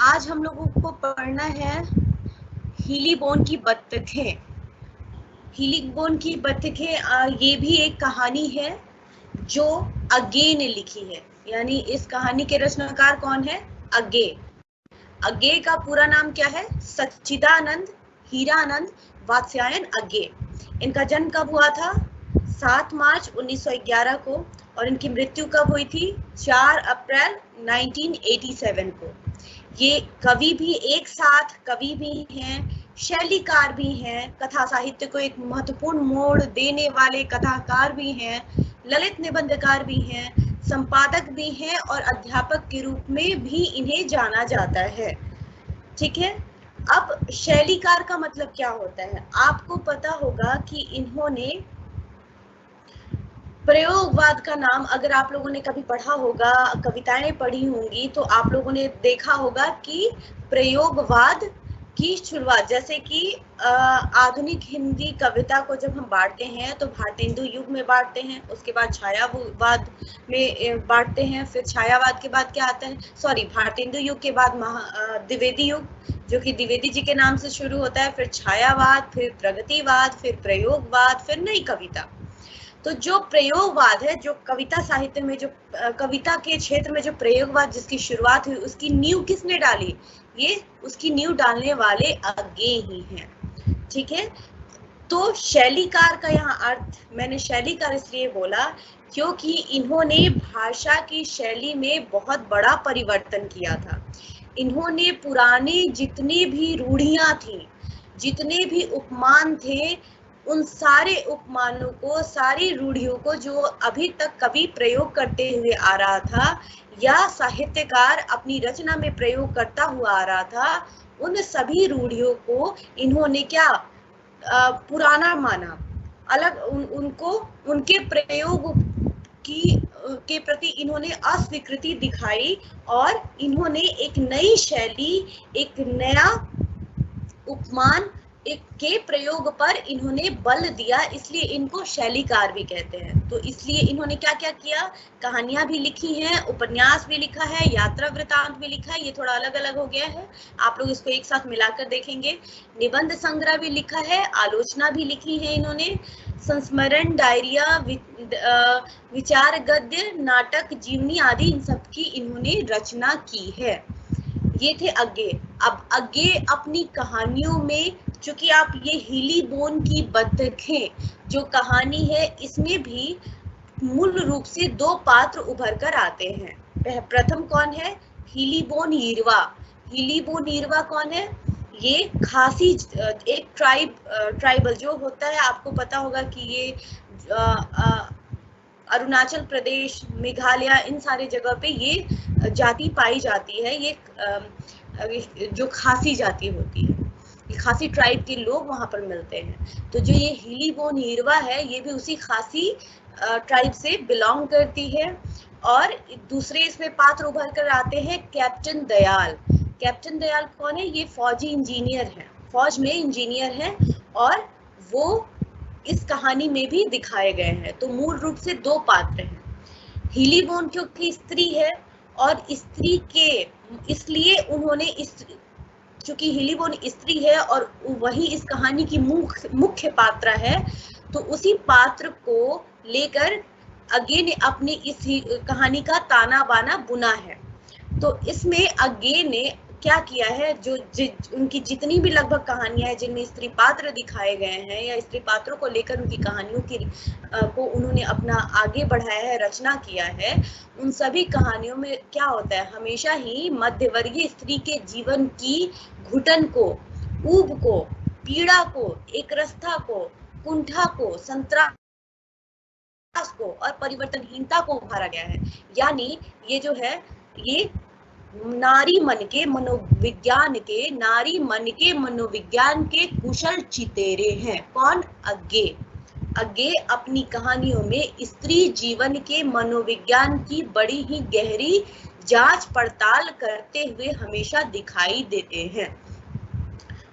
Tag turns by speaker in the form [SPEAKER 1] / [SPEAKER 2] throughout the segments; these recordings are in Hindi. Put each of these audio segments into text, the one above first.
[SPEAKER 1] आज हम लोगों को पढ़ना है हीली बोन की बत्तखें। हीली बोन की बत्तखें ये भी एक कहानी है जो अगे ने लिखी है। यानी इस कहानी के रचनाकार कौन है? अगे। अगे का पूरा नाम क्या है? सच्चिदानंद हीरानंद वात्स्यायन अगे। इनका जन्म कब हुआ था? 7 मार्च 1911 को, और इनकी मृत्यु कब हुई थी? 4 अप्रैल 1987 को। ये कवि भी एक साथ कवि भी हैं, शैलीकार भी हैं, कथा साहित्य को एक महत्वपूर्ण मोड़ देने वाले कथाकार भी हैं, ललित निबंधकार भी हैं, संपादक भी हैं और अध्यापक के रूप में भी इन्हें जाना जाता है। ठीक है। अब शैलीकार का मतलब क्या होता है? आपको पता होगा कि इन्होंने प्रयोगवाद का नाम, अगर आप लोगों ने कभी पढ़ा होगा, कविताएं पढ़ी होंगी, तो आप लोगों ने देखा होगा कि प्रयोगवाद की शुरुआत, जैसे कि आधुनिक हिंदी कविता को जब हम बांटते हैं तो भारतेंदु युग में बांटते हैं, उसके बाद छायावाद में बांटते हैं, फिर छायावाद के बाद क्या आता है, भारतेंदु युग के बाद द्विवेदी युग, जो कि द्विवेदी जी के नाम से शुरू होता है, फिर छायावाद, फिर प्रगतिवाद, फिर प्रयोगवाद, फिर नई कविता। तो जो प्रयोगवाद है, जो कविता साहित्य में, जो कविता के क्षेत्र में जो प्रयोगवाद जिसकी शुरुआत हुई, उसकी नींव किसने डाली? ये उसकी नींव डालने वाले अगे ही हैं। ठीक है। तो शैलीकार का यहाँ अर्थ, मैंने शैलीकार इसलिए बोला क्योंकि इन्होंने भाषा की शैली में बहुत बड़ा परिवर्तन किया था। इन्होंने पुराने जितने भी रूढ़ियां थी, जितने भी उपमान थे, उन सारे उपमानों को, सारी रूढ़ियों को जो अभी तक कवि प्रयोग करते हुए आ रहा था या साहित्यकार अपनी रचना में प्रयोग करता हुआ आ रहा था, उन सभी रूढ़ियों को इन्होंने क्या पुराना माना, अलग उनको उनके प्रयोग के प्रति इन्होंने अस्वीकृति दिखाई और इन्होंने एक नई शैली, एक नया उपमान के प्रयोग पर इन्होंने बल दिया, इसलिए इनको शैलीकार भी कहते हैं। तो इसलिए इन्होंने क्या क्या किया? कहानियां भी लिखी हैं, उपन्यास भी लिखा है, यात्रा वृतांत भी लिखा है। ये थोड़ा अलग अलग हो गया है, आप लोग इसको एक साथ मिलाकर देखेंगे। निबंध संग्रह भी लिखा है, आलोचना भी लिखी है इन्होंने, संस्मरण, डायरिया, विचार गद्य, नाटक, जीवनी आदि, इन सब की इन्होंने रचना की है। ये थे अगे। अब अगे अपनी कहानियों में, चूंकि आप ये हीली बोन की बत्तखें जो कहानी है, इसमें भी मूल रूप से दो पात्र उभर कर आते हैं। प्रथम कौन है? हीली बोन ईरवा। हीली बोन ईरवा कौन है? ये खासी एक ट्राइबल जो होता है, आपको पता होगा कि ये अरुणाचल प्रदेश, मेघालय, इन सारे जगह पे ये जाति पाई जाती है। ये जो खासी जाति होती है, ये खासी ट्राइब के लोग वहां पर मिलते हैं। तो जो ये हीली बोन ईरवा है, ये भी उसी खासी ट्राइब से बिलोंग करती है। और दूसरे इसमें पात्र उभर कर आते हैं कैप्टन दयाल। कैप्टन दयाल कौन है? ये फौजी इंजीनियर है, फौज में इंजीनियर है, और वो इस कहानी में भी दिखाए गए हैं। तो मूल रूप से दो पात्र हैं। हीली बोन क्योंकि स्त्री है, और स्त्री के इसलिए उन्होंने चूंकि हीली बोन स्त्री है और वही इस कहानी की मुख्य पात्र है, तो उसी पात्र को लेकर अगे ने अपनी इस कहानी का ताना बाना बुना है। तो इसमें अगे ने क्या किया है, जो उनकी जितनी भी लगभग कहानियां हैं जिनमें स्त्री पात्र दिखाए गए हैं या स्त्री पात्रों को लेकर उनकी कहानियों की को उन्होंने अपना आगे बढ़ाया है, रचना किया है, उन सभी कहानियों में क्या होता है, हमेशा ही मध्यवर्गीय स्त्री के जीवन की घुटन को, ऊब को, पीड़ा को, एकरसता को, कुंठा को, संतरास को और परिवर्तनहीनता को उभारा गया है। यानी ये जो है, ये नारी मन के मनोविज्ञान के कुशल चितेरे हैं। कौन? अगे। अगे अपनी कहानियों में स्त्री जीवन के मनोविज्ञान की बड़ी ही गहरी जांच पड़ताल करते हुए हमेशा दिखाई देते हैं।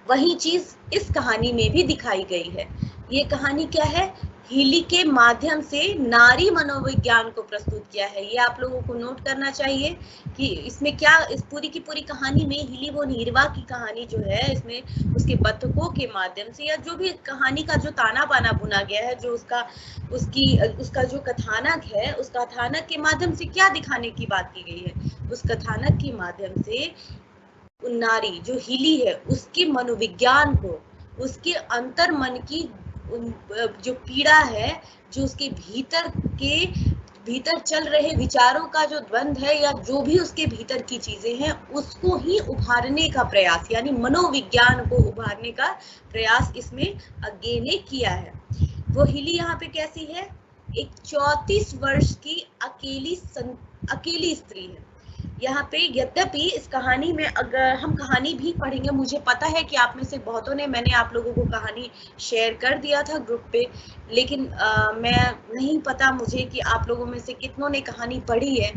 [SPEAKER 1] वही चीज इस कहानी में भी दिखाई गई है। ये कहानी क्या है? हीली के माध्यम से नारी मनोविज्ञान को प्रस्तुत किया है। ये आप लोगों को नोट करना चाहिए कि इसमें क्या, इस पूरी की पूरी कहानी में हीली वो नीरवा की कहानी जो है, इसमें उसके बतखों के माध्यम से या जो भी कहानी का जो ताना बाना बुना गया है, जो उसका जो कथानक है, उस कथानक के माध्यम से क्या दिखाने की बात की गई है, उस कथानक के माध्यम से नारी जो हीली है उसके मनोविज्ञान को, उसके अंतर मन की जो पीड़ा है, जो उसके भीतर चल रहे विचारों का जो द्वंद है, या जो भी उसके भीतर की चीजें हैं, उसको ही उभारने का प्रयास, यानी मनोविज्ञान को उभारने का प्रयास इसमें अज्ञे ने किया है। वो हीली यहाँ पे कैसी है? एक 34 वर्ष की अकेली स्त्री है यहाँ पे। यद्यपि इस कहानी में अगर हम कहानी भी पढ़ेंगे, मुझे पता है कि आप में से बहुतों ने, मैंने आप लोगों को कहानी शेयर कर दिया था ग्रुप पे, लेकिन मैं नहीं पता मुझे कि आप लोगों में से कितनों ने कहानी पढ़ी है,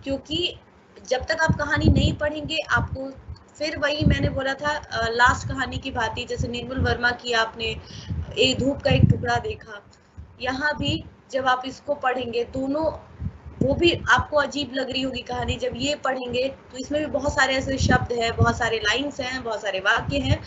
[SPEAKER 1] क्योंकि जब तक आप कहानी नहीं पढ़ेंगे आपको फिर वही मैंने बोला था लास्ट कहानी की भांति, जैसे निर्मल वर्मा की आपने एक धूप का एक टुकड़ा देखा, यहाँ भी जब आप इसको पढ़ेंगे, दोनों वो भी आपको अजीब लग रही होगी कहानी जब ये पढ़ेंगे, तो इसमें भी बहुत सारे ऐसे शब्द हैं, बहुत सारे लाइन्स हैं, बहुत सारे वाक्य हैं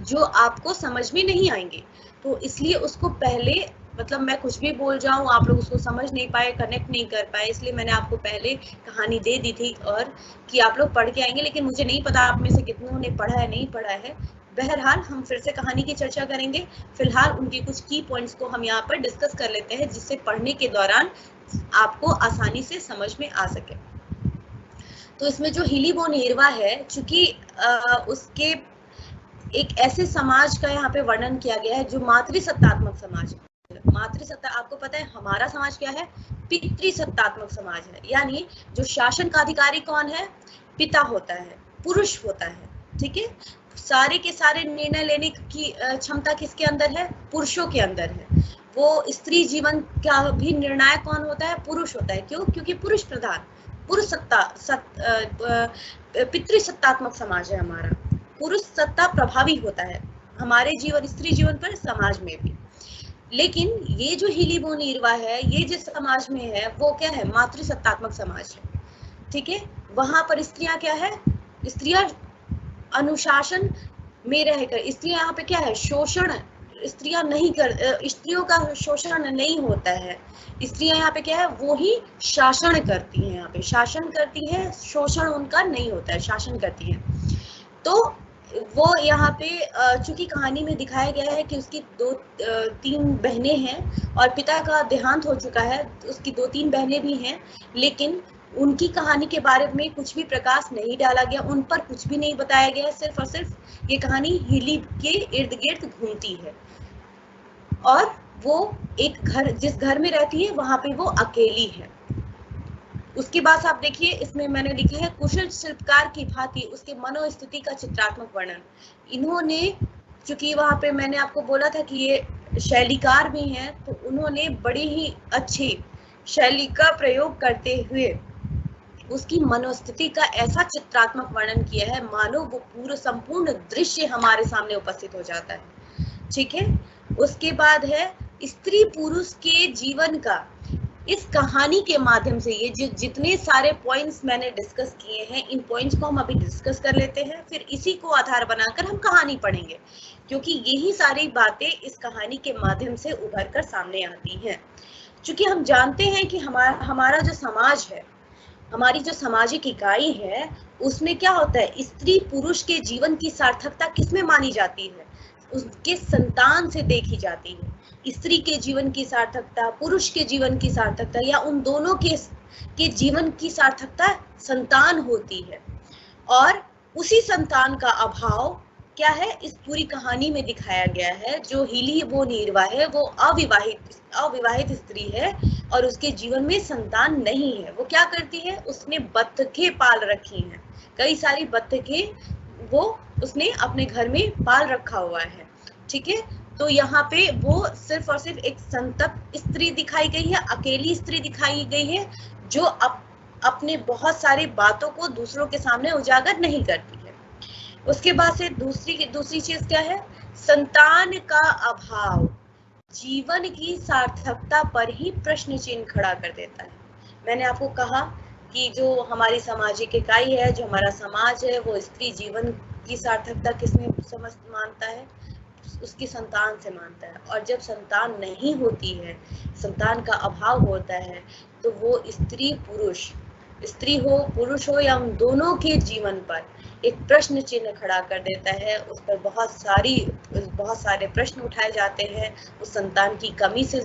[SPEAKER 1] जो आपको समझ में नहीं आएंगे। तो इसलिए उसको पहले, मतलब मैं कुछ भी बोल जाऊं, आप लोग उसको समझ नहीं पाए, कनेक्ट नहीं कर पाए, इसलिए मैंने आपको पहले कहानी दे दी थी और कि आप लोग पढ़ के आएंगे। लेकिन मुझे नहीं पता आप में से कितनों ने पढ़ा है, नहीं पढ़ा है। बहरहाल हम फिर से कहानी की चर्चा करेंगे। फिलहाल उनके कुछ की पॉइंट्स को हम यहाँ पर डिस्कस कर लेते हैं, जिससे पढ़ने के दौरान आपको आसानी से समझ में आ सके। तो इसमें जो हीली वो नीरवा है, चूंकि उसके एक ऐसे समाज का यहाँ पे वर्णन किया गया है जो मातृसत्तात्मक समाज है। मातृसत्ता, आपको पता है हमारा समाज क्या है? पितृसत्तात्मक समाज है, यानी जो शासन का अधिकारी कौन है? पिता होता है, पुरुष होता है, ठीक है। सारे के सारे निर्णय लेने की क्षमता किसके अंदर है? पुरुषों के अंदर है। वो स्त्री जीवन का भी निर्णायक कौन होता है? पुरुष होता है। क्यों? क्योंकि पुरुष प्रधान, पुरुष पितृसत्तात्मक समाज है हमारा, पुरुष सत्ता प्रभावी होता है हमारे जीवन, स्त्री जीवन पर, समाज में भी। लेकिन ये जो हीली वो नीरवा है, ये जिस समाज में है वो क्या है? मातृसत्तात्मक समाज है, ठीक है। वहां पर स्त्रियां क्या है? स्त्रियां अनुशासन में रहकर, स्त्रियां यहाँ पे क्या है? शोषण, स्त्रियां नहीं कर, स्त्रियों का शोषण नहीं होता है। स्त्रियां यहाँ पे क्या है? वो ही शासन करती हैं, यहाँ पे शासन करती है, शोषण उनका नहीं होता है, शासन करती है। तो वो यहाँ पे चूंकि कहानी में दिखाया गया है कि उसकी 2-3 बहनें हैं और पिता का देहांत हो चुका है, उसकी 2-3 बहनें भी हैं, लेकिन उनकी कहानी के बारे में कुछ भी प्रकाश नहीं डाला गया, उन पर कुछ भी नहीं बताया गया। सिर्फ और सिर्फ ये कहानी हीली के इर्द गिर्द घूमती है और वो एक घर, जिस घर में रहती है वहां पे वो अकेली है। उसके बाद आप देखिए, इसमें मैंने लिखा है कुशल शिल्पकार की भांति उसके मनोस्थिति का चित्रात्मक वर्णन। इन्होंने, चूंकि वहां पे मैंने आपको बोला था कि ये शैलीकार भी हैं, तो उन्होंने बड़ी ही अच्छी शैली का प्रयोग करते हुए उसकी मनोस्थिति का ऐसा चित्रात्मक वर्णन किया है, मानो वो पूरा संपूर्ण दृश्य हमारे सामने उपस्थित हो जाता है, ठीक है। उसके बाद है स्त्री पुरुष के जीवन का, इस कहानी के माध्यम से ये जितने सारे पॉइंट्स मैंने डिस्कस किए हैं, इन पॉइंट्स को हम अभी डिस्कस कर लेते हैं, फिर इसी को आधार बनाकर हम कहानी पढ़ेंगे, क्योंकि यही सारी बातें इस कहानी के माध्यम से उभर कर सामने आती हैं। क्योंकि हम जानते हैं कि हमारा जो समाज है, हमारी जो सामाजिक इकाई है, उसमें क्या होता है? स्त्री पुरुष के जीवन की सार्थकता किसमें मानी जाती है? उसके संतान से देखी जाती है। स्त्री के जीवन की सार्थकता, पुरुष के जीवन की सार्थकता, या उन दोनों के जीवन की सार्थकता संतान होती है। और उसी संतान का अभाव क्या है? इस पूरी कहानी में दिखाया गया है। जो हीली वो नीरवा है, वो अविवाहित स्त्री है और उसके जीवन में संतान नहीं है। वो क्या करती है? उसने बत्तखें पाल रखी हैं, कई सारी बत्तखें वो उसने अपने घर में पाल रखा हुआ है, ठीक है। तो यहाँ पे वो सिर्फ और सिर्फ एक संतप्त स्त्री दिखाई गई है, अकेली स्त्री दिखाई गई है, जो अपने बहुत सारी बातों को दूसरों के सामने उजागर नहीं करती है। उसके बाद से दूसरी चीज क्या है? संतान का अभाव। जीवन की सार्थकता पर ही प्रश्न चिन्ह खड़ा कर देता है। मैंने आपको कहा कि जो हमारी सामाजिक इकाई है, जो हमारा समाज है, वो स्त्री जीवन की सार्थकता किसमें मानता है? उसकी संतान से मानता है। और जब संतान नहीं होती है, संतान का अभाव होता है, तो वो स्त्री हो पुरुष हो या उन दोनों के जीवन पर एक प्रश्न चिन्ह खड़ा कर देता है। उस पर बहुत सारे प्रश्न उठाए जाते हैं। उस संतान की कमी से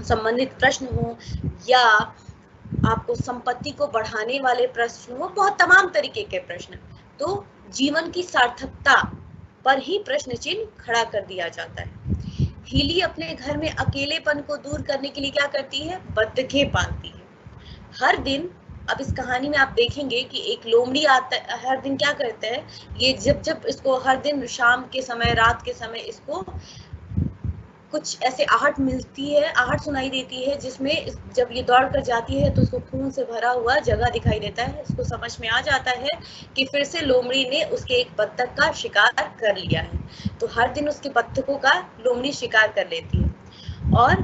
[SPEAKER 1] संबंधित प्रश्न हो, या आपको संपत्ति को बढ़ाने वाले प्रश्न हो, बहुत तमाम तरीके के प्रश्न। तो जीवन की सार्थकता पर ही प्रश्न चिन्ह खड़ा कर दिया जाता है। हीली अपने घर में अकेलेपन को दूर करने के लिए क्या करती है? बत्तखें पालती है। हर दिन, अब इस कहानी में आप देखेंगे कि एक लोमड़ी आता है, हर दिन क्या करता है ये, जब इसको हर दिन शाम के समय, रात के समय इसको कुछ ऐसे आहट मिलती है, आहट सुनाई देती है, जिसमें जब ये दौड़ कर जाती है तो उसको खून से भरा हुआ जगह दिखाई देता है। इसको समझ में आ जाता है कि फिर से लोमड़ी ने उसके एक बत्तख का शिकार कर लिया है। तो हर दिन उसके बत्तखों का लोमड़ी शिकार कर लेती है। और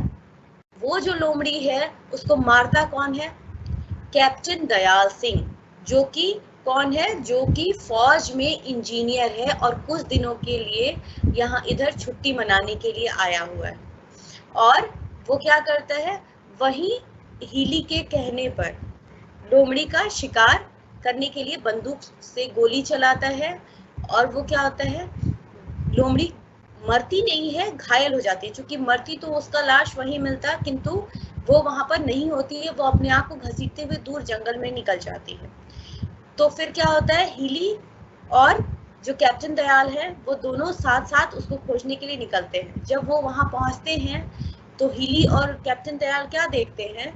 [SPEAKER 1] वो जो लोमड़ी है उसको मारता कौन है? कैप्टन दयाल सिंह, जो कि कौन है? जो कि फौज में इंजीनियर है और कुछ दिनों के लिए यहाँ इधर छुट्टी मनाने के लिए आया हुआ है। और वो क्या करता है? वही हीली के कहने पर लोमड़ी का शिकार करने के लिए बंदूक से गोली चलाता है। और वो क्या होता है, लोमड़ी मरती नहीं है, घायल हो जाती है। चूंकि मरती तो उसका लाश वहीं मिलता, किंतु वो वहां पर नहीं होती है, वो अपने आप को घसीटते हुए दूर जंगल में निकल जाती है। तो फिर क्या होता है, हीली और जो कैप्टन दयाल है वो दोनों साथ साथ उसको खोजने के लिए निकलते हैं। जब वो वहां पहुंचते हैं तो हीली और कैप्टन दयाल क्या देखते हैं,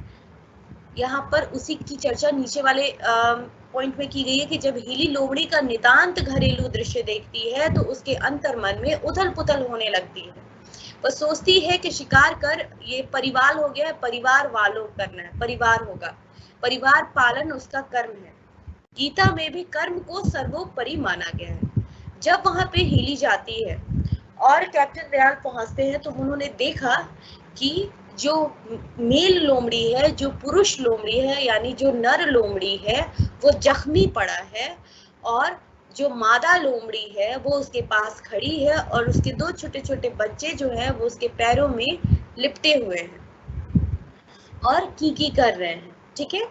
[SPEAKER 1] यहाँ पर उसी की चर्चा नीचे वाले पॉइंट में की गई है कि जब हीली लोमड़ी का नितांत घरेलू दृश्य देखती है तो उसके अंतर्मन में उथल पुथल होने लगती है। वो सोचती है कि शिकार कर ये परिवार हो गया है, परिवार वालों करना है, परिवार होगा, परिवार पालन उसका कर्म है। गीता में भी कर्म को सर्वोपरि माना गया है। जब वहां पे हीली जाती है और कैप्टन दयाल पहुंचते हैं तो उन्होंने देखा कि जो मेल लोमड़ी है, जो पुरुष लोमड़ी है, यानी जो नर लोमड़ी है, वो जख्मी पड़ा है। और जो मादा लोमड़ी है वो उसके पास खड़ी है और उसके दो छोटे छोटे बच्चे जो है वो उसके पैरों में लिपटे हुए हैं और की कर रहे हैं। ठीक है,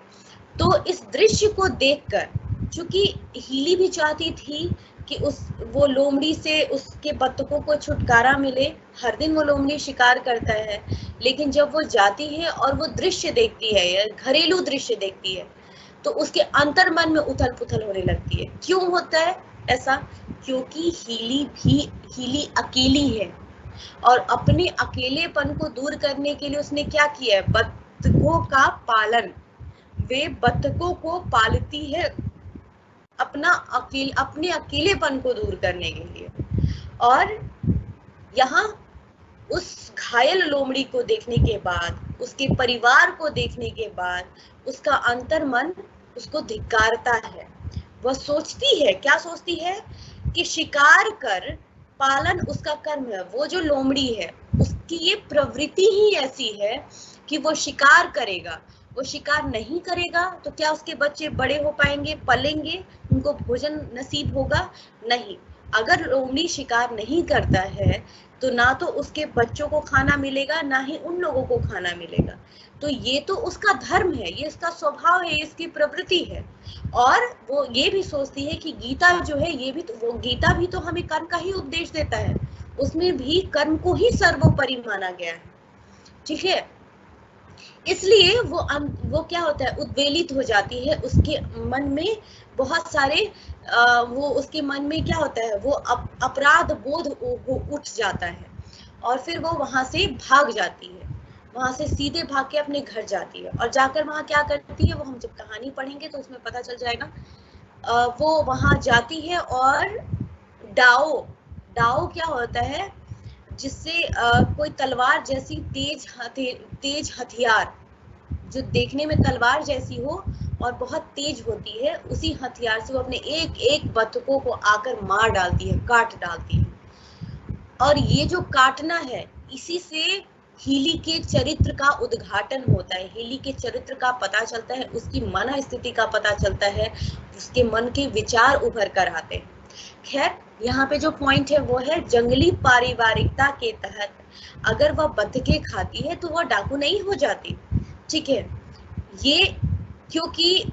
[SPEAKER 1] तो इस दृश्य को देखकर, चूंकि हीली भी चाहती थी कि वो लोमड़ी से उसके बत्तखों को छुटकारा मिले, हर दिन वो लोमड़ी शिकार करता है, लेकिन जब वो जाती है और वो दृश्य देखती है, या घरेलू दृश्य देखती है, तो उसके अंतर्मन में उथल पुथल होने लगती है। क्यों होता है ऐसा? क्योंकि हीली अकेली है और अपने अकेलेपन को दूर करने के लिए उसने क्या किया है? बत्तखों का पालन। वे बत्तखों को पालती है अपने अकेलेपन को दूर करने के लिए। और यहाँ उस घायल लोमड़ी को देखने के बाद, उसके परिवार को देखने के बाद, उसका अंतर्मन उसको धिक्कारता है। वह सोचती है, क्या सोचती है? कि शिकार कर पालन उसका कर्म है। वो जो लोमड़ी है उसकी ये प्रवृत्ति ही ऐसी है कि वो शिकार करेगा। वो शिकार नहीं करेगा तो क्या उसके बच्चे बड़े हो पाएंगे, पलेंगे, उनको भोजन नसीब होगा? नहीं। अगर लोमड़ी शिकार नहीं करता है तो ना तो उसके बच्चों को खाना मिलेगा, ना ही उन लोगों को खाना मिलेगा। तो ये तो उसका धर्म है, ये इसका स्वभाव है, इसकी प्रवृत्ति है। और वो ये भी सोचती है कि गीता जो है, ये भी तो, वो गीता भी तो हमें कर्म का ही उपदेश देता है, उसमें भी कर्म को ही सर्वोपरि माना गया है। ठीक है, इसलिए वो क्या होता है, उद्वेलित हो जाती है। उसके मन में बहुत सारे वो उसके मन में क्या होता है, वो अपराध बोध उठ जाता है और फिर वो वहां से भाग जाती है, वहां से सीधे भाग के अपने घर जाती है। और जाकर वहां क्या करती है, वो हम जब कहानी पढ़ेंगे तो उसमें पता चल जाएगा। वो वहां जाती है और डाओ क्या होता है, जिससे कोई तलवार जैसी तेज हथियार, जो देखने में तलवार जैसी हो और बहुत तेज होती है, उसी हथियार से वो अपने एक एक बत्तखों को आकर मार डालती है, काट डालती है। और ये जो काटना है, इसी से हीली के चरित्र का उद्घाटन होता है, हीली के चरित्र का पता चलता है, उसकी मन स्थिति का पता चलता है, उसके मन के विचार उभर कर आते हैं। खैर, यहाँ पे जो पॉइंट है वो है जंगली पारिवारिकता के तहत अगर वह बतखे खाती है तो वह डाकू नहीं हो जाती। ठीक है, ये क्योंकि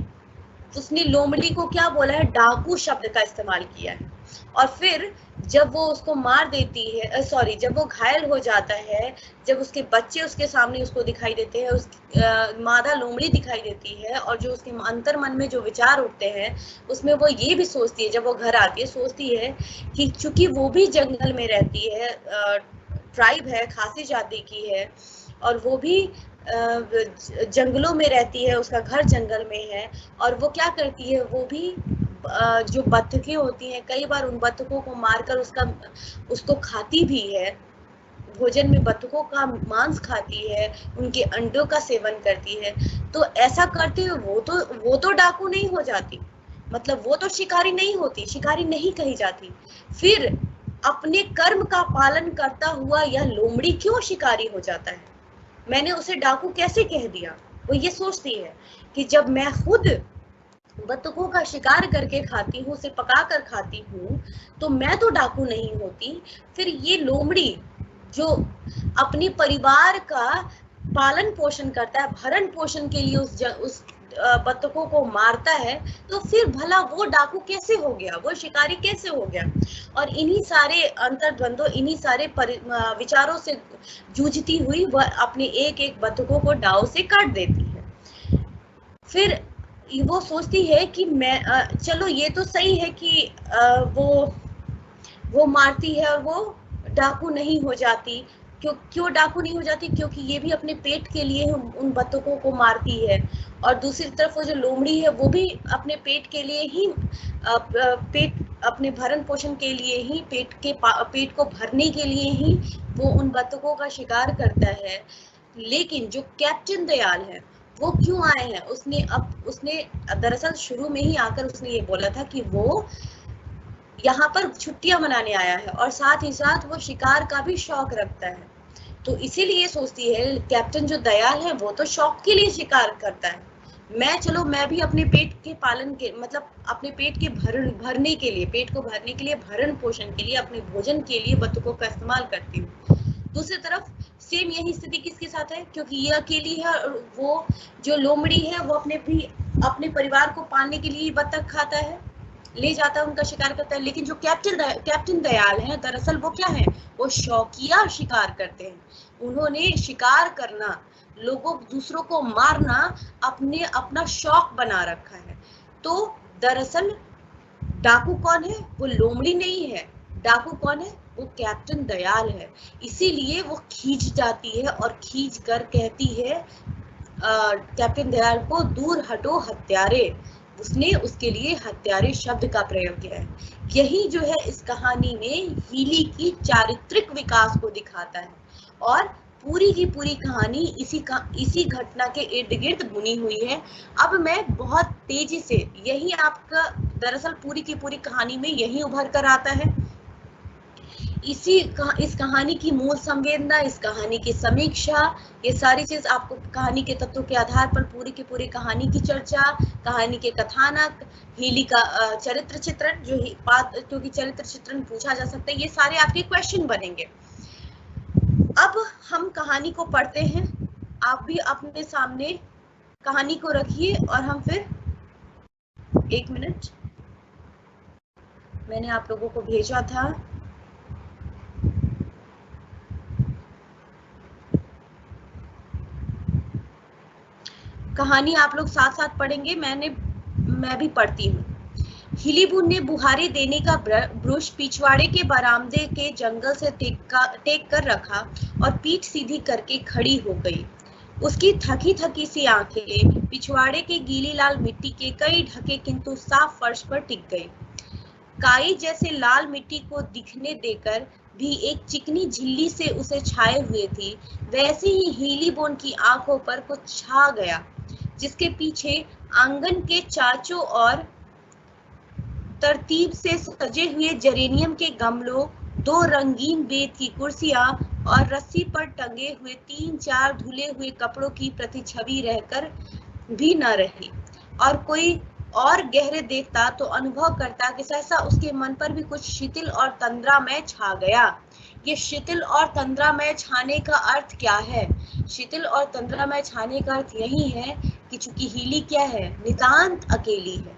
[SPEAKER 1] उसने लोमड़ी को क्या बोला है, डाकू शब्द का इस्तेमाल किया है। और फिर जब वो उसको मार देती है, सॉरी, जब वो घायल हो जाता है, जब उसके बच्चे उसके सामने उसको दिखाई देते हैं, उस मादा लोमड़ी दिखाई देती है, और जो उसके अंतर मन में जो विचार उठते हैं उसमें वो ये भी सोचती है, जब वो घर आती है सोचती है कि चूंकि वो भी जंगल में रहती है, ट्राइब है, खासी जाति की है, और वो भी जंगलों में रहती है, उसका घर जंगल में है, और वो क्या करती है, वो भी जो बतखें होती हैं, कई बार उन बतखों को मारकर उसको खाती भी है, भोजन में बतखों का मांस खाती है, उनके अंडों का सेवन करती है। तो ऐसा करते हुए वो तो डाकू नहीं हो जाती, मतलब वो तो शिकारी नहीं होती, शिकारी नहीं कही जाती। फिर अपने कर्म का पालन करता हुआ यह लोमड़ी क्यों शिकारी हो जाता है, मैंने उसे डाकू कैसे कह दिया। वो ये सोचती है कि जब मैं खुद बतखों का शिकार करके खाती हूँ, उसे पका कर खाती हूँ, तो मैं तो डाकू नहीं होती। फिर ये लोमड़ी जो अपने परिवार का पालन पोषण करता है, भरण पोषण के लिए उस बतखों को मारता है, तो फिर भला वो डाकू कैसे हो गया, वो शिकारी कैसे हो गया। और इन्हीं सारे अंतर्द्वंदों, इन्हीं सारे विचारों से जूझती हुई वह अपने एक एक बतखों को दांव से काट देती है। फिर वो सोचती है कि मैं चलो ये तो सही है कि वो मारती है और वो डाकू नहीं हो जाती। क्यों डाकू नहीं हो जाती, क्योंकि ये भी अपने पेट के लिए उन बतखों को मारती है, और दूसरी तरफ वो जो लोमड़ी है वो भी अपने पेट के लिए ही अपने भरण पोषण के लिए ही, पेट को भरने के लिए ही वो उन बतखों का शिकार करता है। लेकिन जो कैप्टन दयाल है वो क्यों आए हैं, उसने दरअसल शुरू में ही आकर उसने ये बोला था कि वो यहाँ पर छुट्टियां मनाने आया है, और साथ ही साथ वो शिकार का भी शौक रखता है। तो इसीलिए सोचती है कैप्टन जो दयाल है वो तो शौक के लिए शिकार करता है, मैं भी अपने पेट के पालन के, मतलब अपने पेट के भरने के लिए, पेट को भरने के लिए, भरण पोषण के लिए, अपने भोजन के लिए बतखों का इस्तेमाल करती हूँ। दूसरी तरफ सेम यही स्थिति किसके साथ है, क्योंकि ये अकेली है, और वो जो लोमड़ी है वो अपने परिवार को पालने के लिए बतख खाता है, ले जाता है, उनका शिकार करता है। लेकिन जो कैप्टन दयाल है, दरअसल वो क्या है, वो शौकिया शिकार करते हैं। उन्होंने शिकार करना, दूसरों को मारना अपना शौक बना रखा है। तो दरअसल डाकू कौन है, वो लोमड़ी नहीं है, डाकू कौन है, वो कैप्टन दयाल है। इसीलिए वो खींच जाती है और खींच कर कहती है कैप्टन दयाल को, दूर हटो हत्यारे। उसने उसके लिए हत्यारे शब्द का प्रयोग किया है। यही जो है इस कहानी में हीली की चारित्रिक विकास को दिखाता है, और पूरी की पूरी कहानी इसी घटना के इर्द गिर्द बुनी हुई है। अब मैं बहुत तेजी से, यही आपका दरअसल पूरी की पूरी कहानी में यही उभर कर आता है। इस कहानी की मूल संवेदना, इस कहानी की समीक्षा, ये सारी चीज आपको कहानी के तत्वों के आधार पर पूरी की पूरी कहानी की चर्चा, कहानी के कथानक, हीली का चरित्र चित्रण, क्योंकि चरित्र चित्रण पूछा जा सकता है, ये सारे आपके क्वेश्चन बनेंगे। अब हम कहानी को पढ़ते हैं, आप भी अपने सामने कहानी को रखिए, और हम फिर 1 मिनट, मैंने आप लोगों को भेजा था, कहानी आप लोग साथ साथ पढ़ेंगे, मैं भी पढ़ती हूँ। हिलीबुन ने बुहारी देने का ब्रश पिछवाड़े के बरामदे के जंगल से टेक कर रखा और पीठ सीधी करके खड़ी हो गई। उसकी थकी थकी सी आंखें पिछवाड़े के गीली लाल मिट्टी के कई ढके किंतु साफ फर्श पर टिक गई। काई जैसे लाल मिट्टी को दिखने देकर भी एक चिकनी झिल्ली से उसे छाए हुए थी, वैसे ही हीलीबोन की आंखों पर कुछ छा गया, जिसके पीछे आंगन के चाचों और तरतीब से सजे हुए जेरेनियम के गमलों, 2 रंगीन बेत की कुर्सियां और रस्सी पर टंगे हुए 3-4 धुले हुए कपड़ों की प्रतिछवि रहकर भी न रही, और कोई और गहरे देखता तो अनुभव करता कि सहसा उसके मन पर भी कुछ शिथिल और तंद्रामय छा गया। ये शिथिल और तंद्रामय छाने का अर्थ क्या है? शिथिल और तंद्रामय छाने का अर्थ यही है कि चूंकि हीली क्या है, नितांत अकेली है,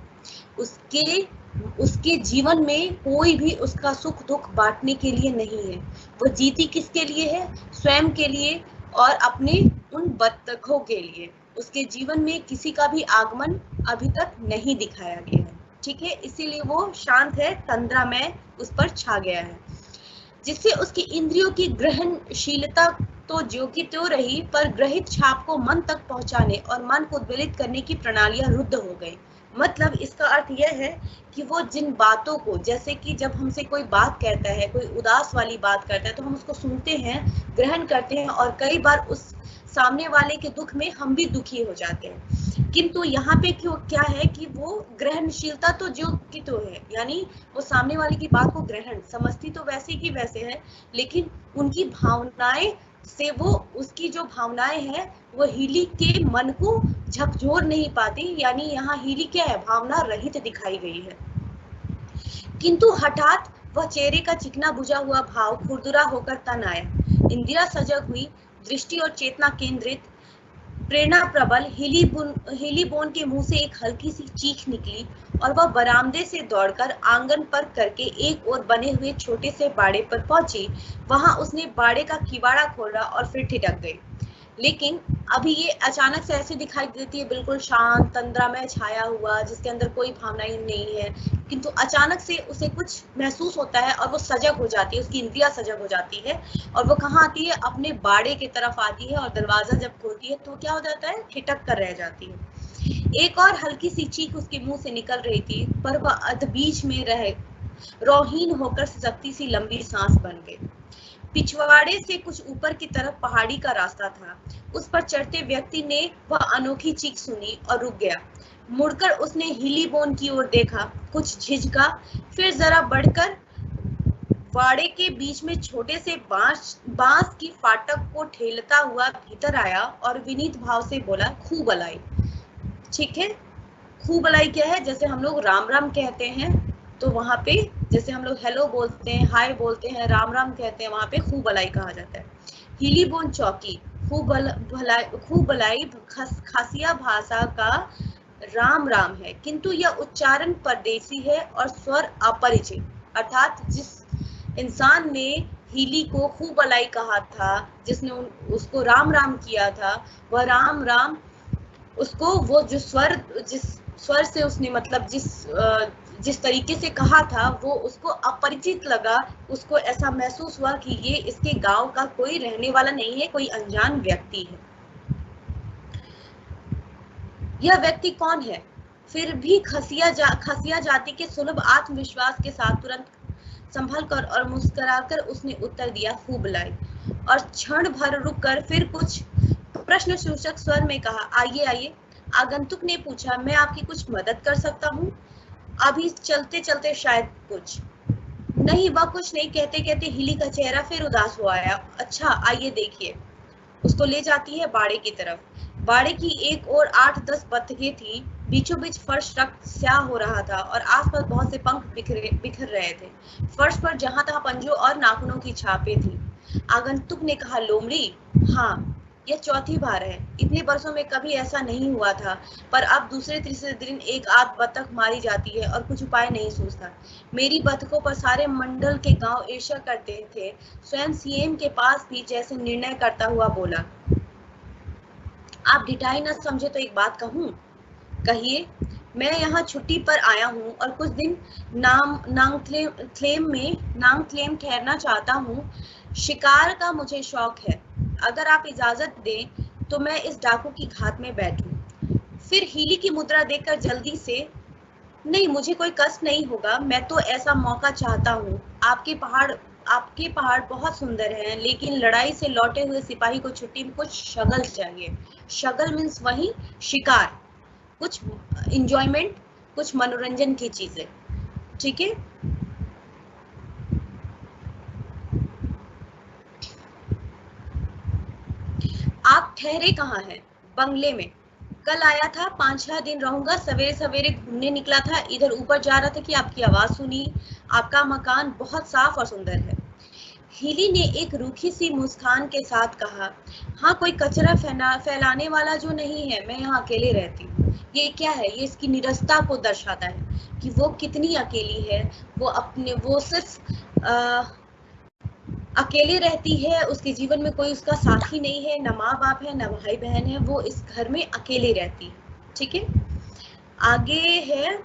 [SPEAKER 1] उसके जीवन में कोई भी उसका सुख दुख बांटने के लिए नहीं है। वो जीती किसके लिए है? स्वयं के लिए और अपने उन बत्तखों के लिए। उसके जीवन में किसी का भी आगमन अभी तक नहीं दिखाया गया है, ठीक है, इसीलिए वो शांत है, तंद्रामय उस पर छा गया है, जिससे उसकी इंद्रियों की ग्रहणशीलता तो ज्यों की त्यों रही, पर ग्रहित छाप को मन तक पहुंचाने और मन को उद्वेलित करने की प्रणालियां रुद्ध हो गई। मतलब इसका अर्थ यह है कि वो जिन बातों को, जैसे कि जब हमसे कोई बात कहता है, कोई उदास वाली बात करता है, तो हम उसको सुनते हैं, ग्रहण करते हैं, और कई बार उस सामने वाले के दुख में हम भी दुखी हो जाते हैं। किंतु यहाँ पे क्या है कि वो ग्रहणशीलता तो जो की तो है, यानी वो सामने वाले की बात को ग्रहण समझती तो वैसे की वैसे है, लेकिन उनकी भावनाएं से वो, उसकी जो भावनाएं हैं वो हीली के मन को झकझोर नहीं पाती, यानी यहाँ हीली क्या है, भावना रहित दिखाई गई है। किंतु हठात वह चेहरे का चिकना बुझा हुआ भाव खुरदुरा होकर तन आया। इंदिरा सजग हुई, दृष्टि और चेतना केंद्रित, प्रेरणा प्रबल, हीली बोन के मुंह से एक हल्की सी चीख निकली और वह बरामदे से दौड़कर आंगन पर करके एक ओर बने हुए छोटे से बाड़े पर पहुंची। वहां उसने बाड़े का किवाड़ा खोला और फिर ठिठक गई। लेकिन अभी ये अचानक से ऐसे दिखाई देती है, बिल्कुल शांत, तंद्रामय छाया हुआ, जिसके अंदर कोई भावनाएं नहीं है, किंतु अचानक से उसे कुछ महसूस होता है और वो सजग हो जाती है, उसकी इंद्रियां सजग हो जाती है, और वो कहाँ आती है, अपने बाड़े की तरफ आती है, और दरवाजा जब खोलती है तो क्या हो जाता है, ठिठक कर रह जाती है। एक और हल्की सी चीख उसके मुंह से निकल रही थी, पर वह अधबीच में रह रोहीन होकर सिसकती सी लंबी सांस बन गई। पिछवाड़े से कुछ ऊपर की तरफ पहाड़ी का रास्ता था। उस पर चढ़ते व्यक्ति ने वह अनोखी चीख सुनी और रुक गया। मुड़कर उसने हीली बोन की ओर देखा, कुछ झिझका, फिर जरा बढ़कर वाड़े के बीच में छोटे से बांस की फाटक को ठेलता हुआ भीतर आया और विनीत भाव से बोला, खूब अलाई। ठीक है, खूब अलाई क्या है, जैसे हम लोग राम राम कहते हैं, तो वहां पे जैसे हम लोग हेलो बोलते हैं, हाय बोलते हैं, राम राम कहते हैं, वहां पे खूब भलाई कहा जाता है। हीली बोन चौकी, खूब भलाई खासिया भाषा का राम राम है, किंतु यह उच्चारण परदेसी है और स्वर अपरिचित, अर्थात जिस इंसान ने हीली को खूब भलाई कहा था, जिसने उसको राम राम किया था, वह राम राम उसको वो जिस स्वर से उसने, मतलब जिस तरीके से कहा था, वो उसको अपरिचित लगा। उसको ऐसा महसूस हुआ कि ये इसके गांव का कोई रहने वाला नहीं है, कोई अनजान व्यक्ति है। यह व्यक्ति कौन है? फिर भी खसिया जाति के सुलभ आत्मविश्वास के साथ तुरंत संभल कर और मुस्कुराकर उसने उत्तर दिया, खूब लाई, और क्षण भर रुक कर फिर कुछ प्रश्न सूचक स्वर में कहा, आइए आइए। आगंतुक ने पूछा, मैं आपकी कुछ मदद कर सकता हूँ? अभी चलते चलते शायद कुछ नहीं, वह कुछ नहीं कहते कहते हीली का चेहरा फिर उदास हो आया। अच्छा आइए देखिए। उसको ले जाती है बाड़े की तरफ। बाड़े की एक ओर 8-10 बत्तखें थी, बीचों बीच फर्श रक्त स्याह हो रहा था और आसपास बहुत से पंख बिखर रहे थे। फर्श पर जहां तहां पंजों और नाखूनों की छापें थी। आगंतुक ने कहा, लोमड़ी? हाँ, यह चौथी बार है। इतने वर्षों में कभी ऐसा नहीं हुआ था, पर अब दूसरे तीसरे दिन एक आध बतख मारी जाती है और कुछ उपाय नहीं सूझता। मेरी बतखों पर सारे मंडल के गांव ईर्ष्या करते थे। स्वयं सीएम के पास भी जैसे निर्णय करता हुआ बोला। आप डिटाई न समझे तो एक बात कहूँ? कहिए। मैं यहाँ छुट्टी पर आया हूँ और कुछ दिन नांगथलेम ठहरना चाहता हूँ। शिकार का मुझे शौक है। अगर आप इजाजत दें तो मैं इस डाकू की घात में बैठूं। फिर हीली की मुद्रा देखकर जल्दी से, नहीं, मुझे कोई कष्ट नहीं होगा, मैं तो ऐसा मौका चाहता हूँ। आपके पहाड़ बहुत सुंदर हैं, लेकिन लड़ाई से लौटे हुए सिपाही को छुट्टी में कुछ शगल चाहिए। शगल मीन्स वही शिकार, कुछ इंजॉयमेंट, कुछ मनोरंजन की चीजें। ठीक है, ठहरे कहाँ हैं? बंगले में। कल आया था, 5-6 दिन रहूंगा, सवेरे सवेरे घूमने निकला था, इधर ऊपर जा रहा था कि आपकी आवाज सुनी। आपका मकान बहुत साफ और सुंदर है। हीली ने एक रूखी सी मुस्कान के साथ कहा, हाँ, कोई कचरा फैलाने वाला जो नहीं है, मैं यहाँ अकेले रहती हूँ। ये क्या है? ये इसकी निरसता को दर्शाता है कि वो कितनी अकेली है। वो सिर्फ अकेले रहती है, उसके जीवन में कोई उसका साथी नहीं है, न माँ बाप है, न भाई बहन है, वो इस घर में अकेले रहती है। ठीक है, आगे है।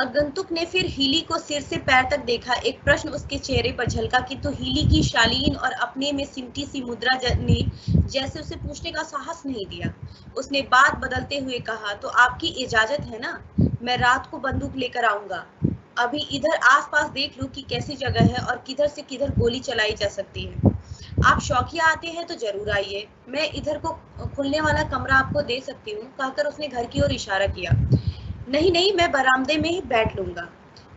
[SPEAKER 1] आगंतुक ने फिर हीली को सिर से पैर तक देखा। एक प्रश्न उसके चेहरे पर झलका, किंतु हीली की शालीन और अपने में सिमटी सी मुद्रा ने जैसे उसे पूछने का साहस नहीं दिया। उसने बात बदलते हुए कहा, तो आपकी इजाजत है ना? मैं रात को बंदूक लेकर आऊंगा। अभी इधर आसपास देख लूं कि कैसी जगह है और किधर से किधर गोली चलाई जा सकती है। आप शौकिया आते हैं तो जरूर आइए, मैं इधर को खुलने वाला कमरा आपको दे सकती हूँ, कहकर उसने घर की ओर इशारा किया। नहीं नहीं, मैं बरामदे में ही बैठ लूंगा।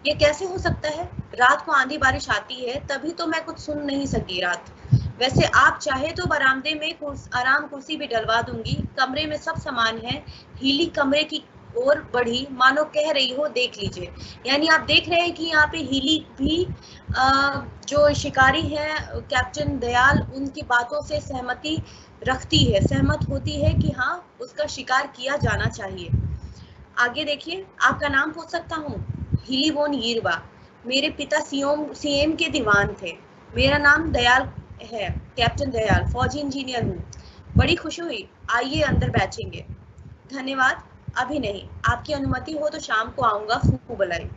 [SPEAKER 1] ये कैसे हो सकता है? रात को आंधी बारिश आती है, तभी तो मैं कुछ सुन नहीं सकी रात। वैसे आप चाहे तो बरामदे में आराम कुर्सी भी डलवा दूंगी, कमरे में सब सामान है। हीली कमरे की ओर बढ़ी, मानो कह रही हो, देख लीजिए। यानी आप देख रहे हैं कि यहाँ पे हीली भी जो शिकारी है कैप्टन दयाल, उनकी बातों से सहमति रखती है, सहमत होती है कि हाँ, उसका शिकार किया जाना चाहिए। आगे देखिए, आपका नाम पूछ सकता हूँ? हीली वोन यीरवा। मेरे पिता सीएम के दीवान थे। मेरा नाम दयाल है, कैप्टन दयाल, फौजी इंजीनियर हूँ। बड़ी खुशी हुई, आइए अंदर बैठेंगे। धन्यवाद, अभी नहीं, आपकी अनुमति हो तो शाम को आऊंगा, खूब बुलाई।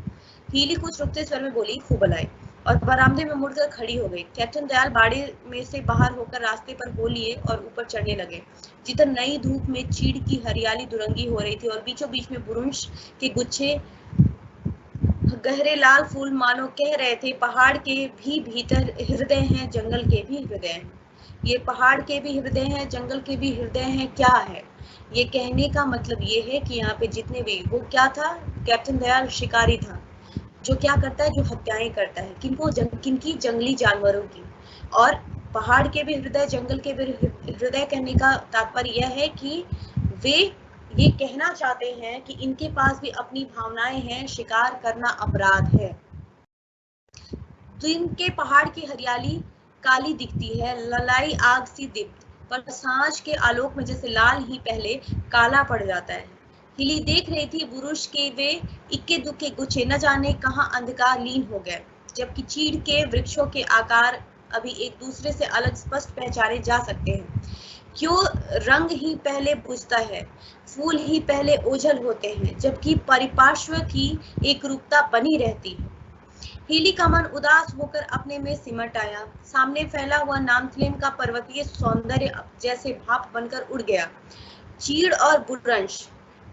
[SPEAKER 1] हीली कुछ रुकते स्वर में बोली, खूब बुलाई, और बरामदे में मुड़कर खड़ी हो गई। कैप्टन दयाल बाड़े में से बाहर होकर रास्ते पर हो लिए और ऊपर चढ़ने लगे, जिधर नई धूप में चीड़ की हरियाली दुरंगी हो रही थी और बीचों बीच में बुरुंश के गुच्छे, गहरे लाल फूल मानो कह रहे थे, पहाड़ के भी भीतर हृदय हैं, जंगल के भी हृदय हैं। ये पहाड़ के भी हृदय हैं, जंगल के भी हृदय हैं। क्या है ये? कहने का मतलब ये है कि यहाँ पे जितने भी, वो क्या था? कैप्टन दयाल शिकारी था, जो क्या करता है? जो हत्याएं करता है। किनकी? जंगली जानवरों की। और पहाड़ के भी हृदय, जंगल के भी हृदय, कहने का तात्पर्य यह है कि वे ये कहना चाहते हैं कि इनके पास भी अपनी भावनाएं हैं, शिकार करना अपराध है। दिन के पहाड़ की हरियाली काली दिखती है, ललाई आग सी दीप्त, पर सांझ के आलोक में जैसे लाल ही पहले काला पड़ जाता है। हिली देख रही थी बुरुष के वे इक्के दुक्के गुच्छे न जाने कहाँ अंधकार लीन हो गए, जबकि चीड़ के वृक्षों के आकार अभी एक दूसरे से अलग स्पष्ट पहचाने जा सकते हैं। क्यों रंग ही पहले बुझता है, फूल ही पहले ओझल होते हैं, जबकि परिपार्श्व की एक रूपता बनी रहती है। हीली का मन उदास होकर अपने में सिमट आया। सामने फैला हुआ नामथलेम का पर्वतीय सौंदर्य जैसे भाप बनकर उड़ गया। चीड़ और बुरंश,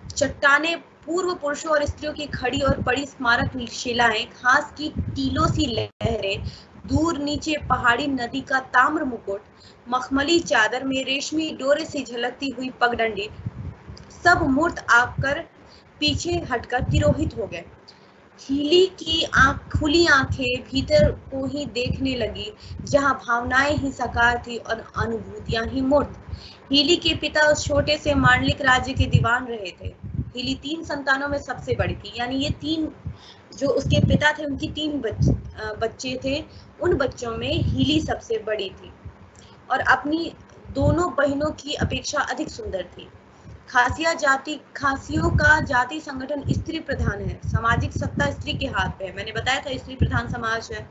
[SPEAKER 1] चट्टाने, पूर्व पुरुषों और स्त्रियों की खड़ी और पड़ी स्मारक शिलाएं, घास की टीलों सी लहरें, दूर नीचे पहाड़ी नदी का ताम्र मुकुट, मखमली चादर में रेशमी डोरे से झलकती हुई पगडंडी, सब मूर्त आकर पीछे हटकर तिरोहित हो गए। हीली की खुली आंखें भीतर को ही देखने लगी, जहां भावनाएं ही साकार थी और अनुभूतियां ही मूर्त। हीली के पिता उस छोटे से मांडलिक राज्य के दीवान रहे थे। हीली 3 संतानों में सबसे बड़ी थी, यानी ये 3 जो उसके पिता थे, उनकी 3 बच्चे थे, उन बच्चों में हीली सबसे बड़ी थी और अपनी दोनों बहनों की अपेक्षा अधिक सुंदर थी। खासियों का जाति संगठन स्त्री प्रधान है, सामाजिक सत्ता स्त्री के हाथ में है। मैंने बताया था स्त्री प्रधान समाज है,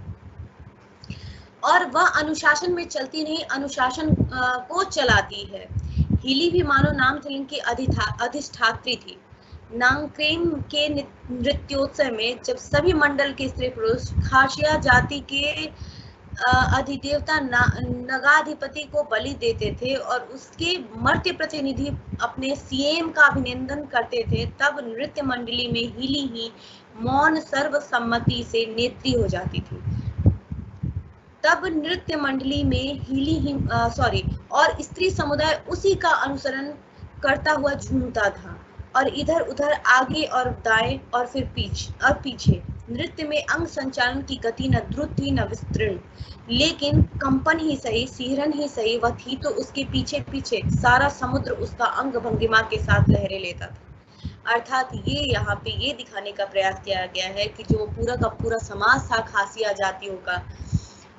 [SPEAKER 1] और वह अनुशासन में चलती नहीं, अनुशासन को चलाती है। हीली भी मानो नामथलेम की अधिष्ठात्री थी। नांगक्रेम के नृत्योत्सव में जब सभी मंडल के स्त्री पुरुष खासिया जाति के अधिदेवता नगाधिपति को बलि देते थे और उसके मर्त्य प्रतिनिधि अपने सीएम का अभिनंदन करते थे, तब नृत्य मंडली में हीली ही मौन सर्वसम्मति से नेत्री हो जाती थी। तब नृत्य मंडली में हीली ही और स्त्री समुदाय उसी का अनुसरण करता हुआ झूमता था, और इधर उधर, आगे और दाएं और फिर पीछे नृत्य में अंग संचालन की गति न द्रुत थी न विस्तृण, लेकिन कंपन ही सही, सिहरन ही सही, वह थी तो उसके पीछे पीछे सारा समुद्र उसका अंग भंगिमा के साथ लहरें लेता था। अर्थात ये यहाँ पे ये दिखाने का प्रयास किया गया है कि जो पूरा का पूरा समाज था खासिया जातियों का,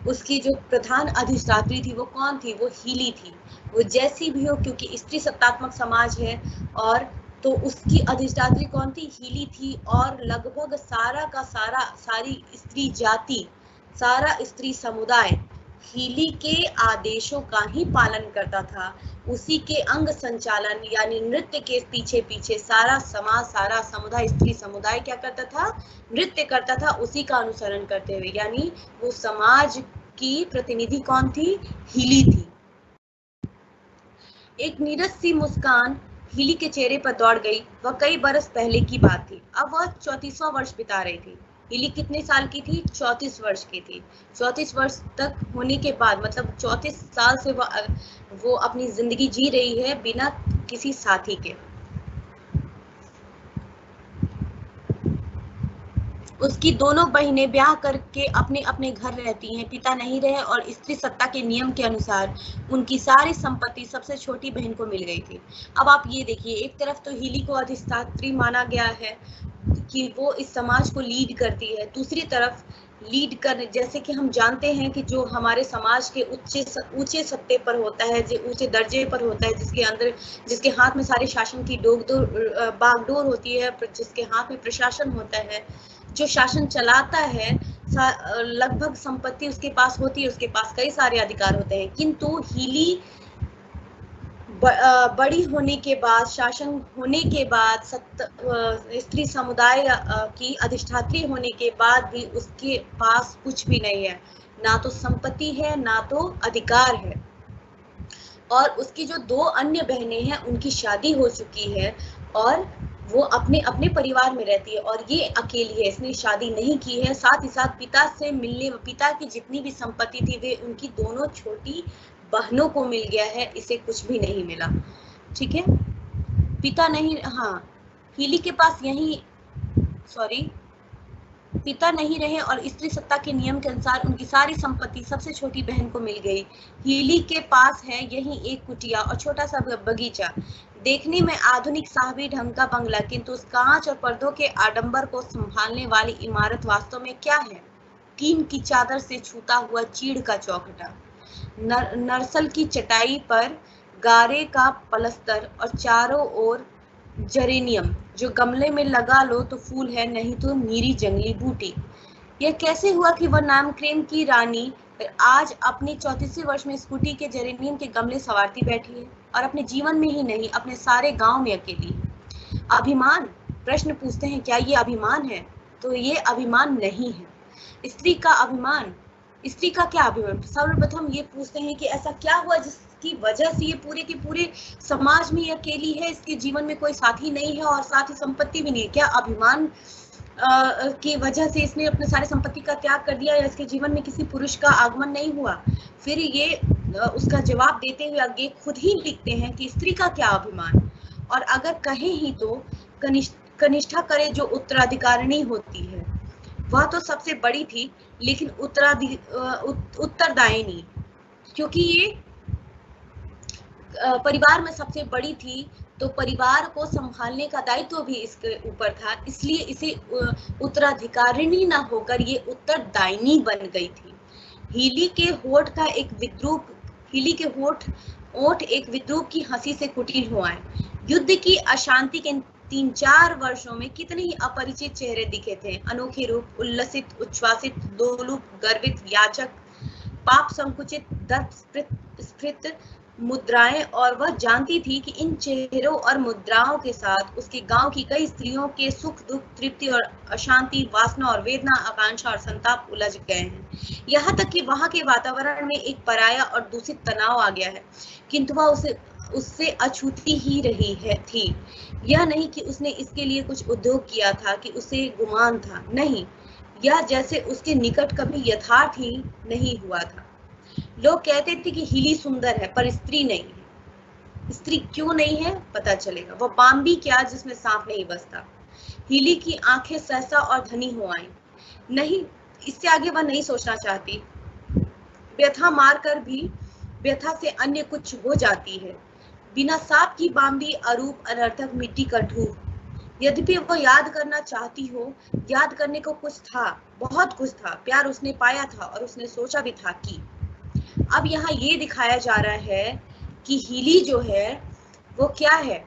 [SPEAKER 1] उसकी जो प्रधान अधिष्ठात्री थी वो कौन थी? वो हीली थी। वो जैसी भी हो, क्योंकि स्त्री सत्तात्मक समाज है, और तो उसकी अधिष्ठात्री कौन थी? हीली थी। और लगभग सारा का सारा, सारी स्त्री जाति, सारा स्त्री समुदाय हीली के आदेशों का ही पालन करता था। उसी के अंग संचालन यानी नृत्य के पीछे पीछे सारा समाज, सारा समुदाय, स्त्री समुदाय क्या करता था? नृत्य करता था, उसी का अनुसरण करते हुए। यानी वो समाज की प्रतिनिधि कौन थी? हीली थी। एक नीरस सी मुस्कान हीली के चेहरे पर दौड़ गई। वह कई बरस पहले की बात थी। अब वह 34वां वर्ष बिता रही थी। हीली कितने साल की थी? 34 वर्ष की थी। 34 वर्ष तक होने के बाद, मतलब 34 साल से वो अपनी जिंदगी जी रही है बिना किसी साथी के। उसकी दोनों बहनें ब्याह करके अपने अपने घर रहती हैं, पिता नहीं रहे, और स्त्री सत्ता के नियम के अनुसार उनकी सारी संपत्ति सबसे छोटी बहन को मिल गई थी। अब आप ये देखिए, एक तरफ तो हीली को अधिष्ठात्री माना गया है कि वो इस समाज को लीड करती है, दूसरी तरफ लीड कर, जैसे कि हम जानते हैं कि जो हमारे समाज के ऊंचे सत्ते पर होता है, जो ऊंचे दर्जे पर होता है, जिसके अंदर, जिसके हाथ में सारे शासन की बागडोर होती है, जिसके हाथ में प्रशासन होता है, जो शासन चलाता है, लगभग संपत्ति उसके पास होती है, उसके पास कई सारे अधिकार होते हैं। किंतु हीली बड़ी होने के बाद, शासन होने के बाद, स्त्री समुदाय की अधिष्ठात्री होने के बाद भी उसके पास कुछ भी नहीं है, ना तो संपत्ति है, ना तो अधिकार है। और उसकी जो दो अन्य बहनें हैं उनकी शादी हो चुकी है और वो अपने अपने परिवार में रहती है, और ये अकेली है, इसने शादी नहीं की है। साथ ही साथ पिता से मिलने, पिता की जितनी भी संपत्ति थी वे उनकी दोनों छोटी बहनों को मिल गया है, इसे कुछ भी नहीं मिला। ठीक है, पिता नहीं, हाँ, हीली के पास यही, सॉरी, पिता नहीं रहे और स्त्री सत्ता के नियम के अनुसार उनकी सारी संपत्ति सबसे छोटी बहन को मिल गई। हीली के पास है यही एक कुटिया और छोटा सा बगीचा, देखने में आधुनिक साहबी ढंग का बंगला, किंतु उस कांच और पर्दों के आडंबर को संभालने वाली इमारत वास्तव में क्या है? टीन की चादर से छूता हुआ चीड़ का चौखटा, नरसल की चटाई पर गारे का पलस्तर और चारों ओर जेरेनियम, जो गमले में लगा लो तो फूल है, नहीं तो नीरी जंगली बूटी। यह कैसे हुआ कि वह नामक्रेम की रानी आज अपने 34वें वर्ष में स्कूटी के जेरेनियम के गमले संवारती बैठी है, और अपने जीवन में ही नहीं, अपने सारे गांव में अकेली है। अभिमान? प्रश्न पूछते हैं, क्या ये अभिमान है? तो ये अभिमान नहीं है। स्त्री का अभिमान, स्त्री का क्या अभिमान? सर्वप्रथम ये पूछते हैं कि ऐसा क्या हुआ जिसकी वजह से ये पूरे के पूरे समाज में अकेली है, इसके जीवन में कोई साथी नहीं है और साथ ही संपत्ति भी नहीं है। क्या अभिमान की वजह से इसने अपने सारे संपत्ति का त्याग कर दिया, या इसके जीवन में किसी पुरुष का आगमन नहीं हुआ? फिर ये उसका जवाब देते हुए आगे खुद ही लिखते हैं कि स्त्री का क्या अभिमान, और अगर कहे ही तो कनिष्ठा करे जो उत्तराधिकारिणी होती है, वह तो सबसे बड़ी थी, लेकिन उत्तरदायिनी, क्योंकि ये परिवार में सबसे बड़ी थी तो परिवार को संभालने का दायित्व भी इसके ऊपर था, इसलिए इसे उत्तराधिकारिणी न होकर ये उत्तरदायिनी बन गई थी। हीली के होठ का एक विद्रूप, हीली के होठ एक विद्रूप की हंसी से कुटिल हुआ है। युद्ध की अशांति के 3-4 वर्षों में कितने ही अपरिचित चेहरे दिखे थे, अनोखे रूप, उल्लसित, उच्छ्वासित, लोलुप, गर्वित, याचक, पाप संकुचित, दर्प स्फीत मुद्राएं, और वह जानती थी कि इन चेहरों और मुद्राओं के साथ उसके गांव की कई स्त्रियों के सुख दुख, तृप्ति और अशांति, वासना और वेदना, आकांक्षा और संताप उलझ गए हैं। यहाँ तक कि वहां के वातावरण में एक पराया और दूषित तनाव आ गया है, किंतु वह उससे अछूती ही रही थी। यह नहीं कि उसने इसके लिए कुछ उद्योग किया था कि उसे गुमान था, नहीं, यह जैसे उसके निकट कभी यथार्थ ही नहीं हुआ था। लोग कहते थे कि हीली सुंदर है पर स्त्री नहीं है। स्त्री क्यों नहीं है पता चलेगा, वह बाम्बी क्या जिसमें सांप नहीं बसता। हीली की आंखें सहसा और धनी हो आईं। नहीं, इससे आगे वह नहीं सोचना चाहती। व्यथा मार कर भी व्यथा से अन्य कुछ हो जाती है। बिना सांप की बांबी अरूप अनर्थक मिट्टी का ढूंढ। यद्यपि वो याद करना चाहती हो, याद करने को कुछ था, बहुत कुछ था। प्यार उसने पाया था और उसने सोचा भी था कि अब यहाँ ये दिखाया जा रहा है कि हीली जो है वो क्या है।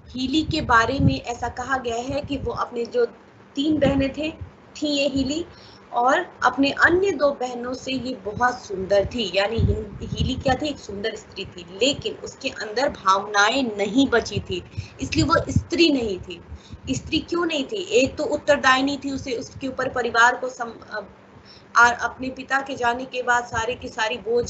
[SPEAKER 1] हीली के बारे में ऐसा कहा गया है कि वो अपने जो 3 बहनें थी ये हीली, और अपने अन्य 2 बहनों से ये बहुत सुंदर थी। यानी हीली क्या थी, एक सुंदर स्त्री थी, लेकिन उसके अंदर भावनाएं नहीं बची थी, इसलिए वो स्त्री नहीं थी। स्त्री क्यों नहीं थी? एक तो उत्तरदायिनी थी, उसे उसके ऊपर परिवार को अपने पिता के जाने के बाद सारी की सारी बोझ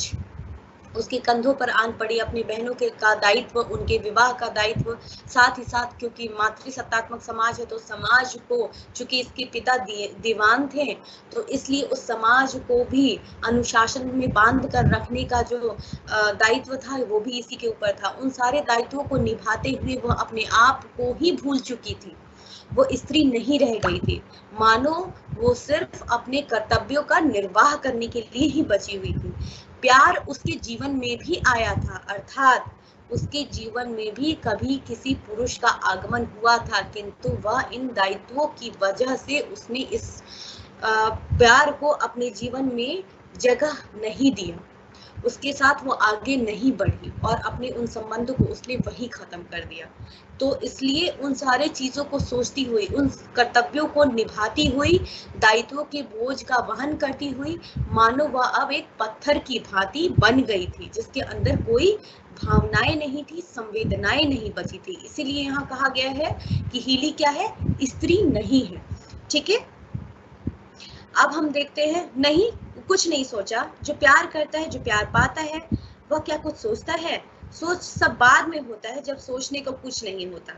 [SPEAKER 1] उसके कंधों पर आन पड़ी, अपनी बहनों के का दायित्व, उनके विवाह का दायित्व, साथ ही साथ क्योंकि मातृसत्तात्मक समाज है तो समाज को, चूंकि इसके पिता दीवान थे तो इसलिए उस समाज को भी अनुशासन में बांध कर रखने का जो दायित्व था वो भी इसी के ऊपर था। उन सारे दायित्वों को निभाते हुए वह अपने आप को ही भूल चुकी थी, वो स्त्री नहीं रह गई थी। मानो वो सिर्फ अपने कर्तव्यों का निर्वाह करने के लिए ही बची हुई थी। प्यार उसके जीवन में भी आया था, अर्थात उसके जीवन में भी कभी किसी पुरुष का आगमन हुआ था, किंतु वह इन दायित्वों की वजह से उसने इस प्यार को अपने जीवन में जगह नहीं दिया, उसके साथ वो आगे नहीं बढ़ी और अपने उन संबंधों को उसने वही खत्म कर दिया। तो इसलिए उन सारे चीजों को सोचती हुई, उन कर्तव्यों को निभाती हुई, दायित्वों के बोझ का वहन करती हुई, मानो वह अब एक पत्थर की भांति बन गई थी, जिसके अंदर कोई भावनाएं नहीं थी, संवेदनाएं नहीं बची थी। इसीलिए यहाँ कहा गया है कि हीली क्या है, स्त्री नहीं है। ठीक है, अब हम देखते हैं, नहीं कुछ नहीं सोचा। जो प्यार करता है, जो प्यार पाता है, वह क्या कुछ सोचता है? सोच सब बाद में होता है, जब सोचने को कुछ नहीं होता।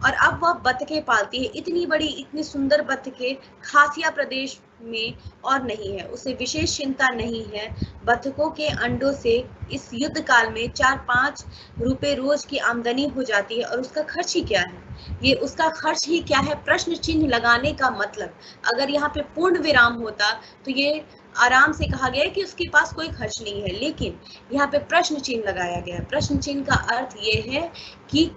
[SPEAKER 1] और अब वह बतखें पालती है, इतनी बड़ी इतनी सुंदर बतखें खासिया प्रदेश में और नहीं है, उसे विशेष चिंता नहीं है। बतखों के अंडों से इस युद्ध काल में 4-5 रुपए रोज की आमदनी हो जाती है, और उसका खर्च ही क्या है? ये उसका खर्च ही क्या है? प्रश्न चिन्ह लगाने का मतलब, अगर यहाँ पे पूर्ण विराम होता तो ये आराम से कहा गया है कि उसके पास कोई खर्च नहीं है, लेकिन यहाँ पे प्रश्न चिन्ह लगाया गया है। प्रश्न चिन्ह का अर्थ ये है कि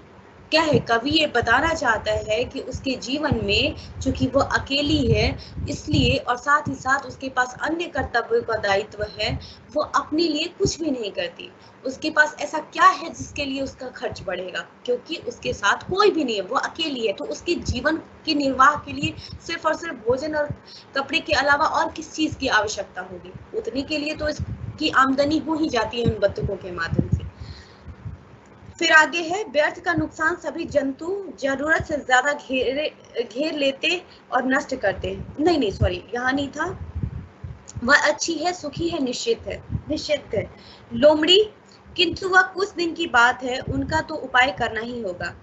[SPEAKER 1] क्या है, कवि ये बताना चाहता है कि उसके जीवन में चूंकि वो अकेली है इसलिए, और साथ ही साथ उसके पास अन्य कर्तव्यों का दायित्व है, वो अपने लिए कुछ भी नहीं करती। उसके पास ऐसा क्या है जिसके लिए उसका खर्च बढ़ेगा? क्योंकि उसके साथ कोई भी नहीं है, वो अकेली है, तो उसके जीवन के निर्वाह के लिए सिर्फ और सिर्फ भोजन और कपड़े के अलावा और किस चीज की आवश्यकता होगी? उतने के लिए तो इसकी आमदनी हो ही जाती है उन बतखों के माध्यम से। फिर आगे है, व्यर्थ का नुकसान सभी जंतु जरूरत से ज्यादा घेर लेते और नष्ट करते हैं। नहीं सॉरी, यहाँ नहीं था। वह अच्छी है, सुखी है, निश्चित है लोमड़ी, किंतु वह कुछ दिन की बात है, उनका तो उपाय करना ही होगा।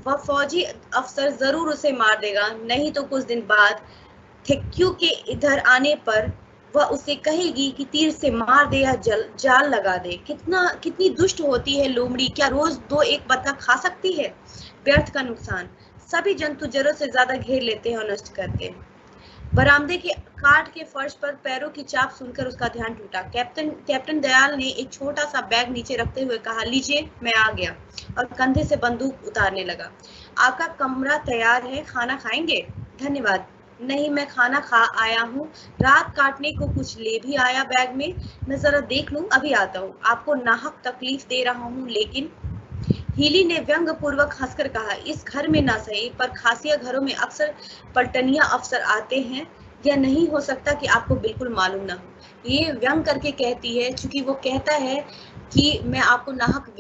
[SPEAKER 1] वह फौजी अफसर जरूर उसे मार देगा, नहीं तो कुछ दिन बाद थेक्यू के इधर आने पर वह उसे कहेगी कि तीर से मार दे या जाल लगा दे। कितनी दुष्ट होती है लोमड़ी, क्या रोज 2-1 बतख खा सकती है? व्यर्थ का नुकसान, सभी जंतु जरूरत से ज्यादा घेर लेते हैं और नष्ट करते हैं। बरामदे के काट के फर्श पर पैरों की चाप सुनकर उसका ध्यान टूटा। कैप्टन दयाल ने एक छोटा सा बैग नीचे रखते हुए कहा, लीजिए मैं आ गया, और कंधे से बंदूक उतारने लगा। आपका कमरा तैयार है, खाना खाएंगे? धन्यवाद, नहीं मैं खाना खा आया हूँ, रात काटने को कुछ ले भी आया बैग में, मैं जरा देख लूं, अभी आता हूँ। आपको नाहक तकलीफ दे रहा हूँ लेकिन। हीली ने व्यंग पूर्वक हंसकर कहा, इस घर में ना सही पर खासिया घरों में अक्सर पलटनिया अफसर आते हैं, यह नहीं हो सकता कि आपको बिल्कुल मालूम ना हो। ये व्यंग करके कहती है, क्योंकि वो कहता है कि मैं आपको नाहक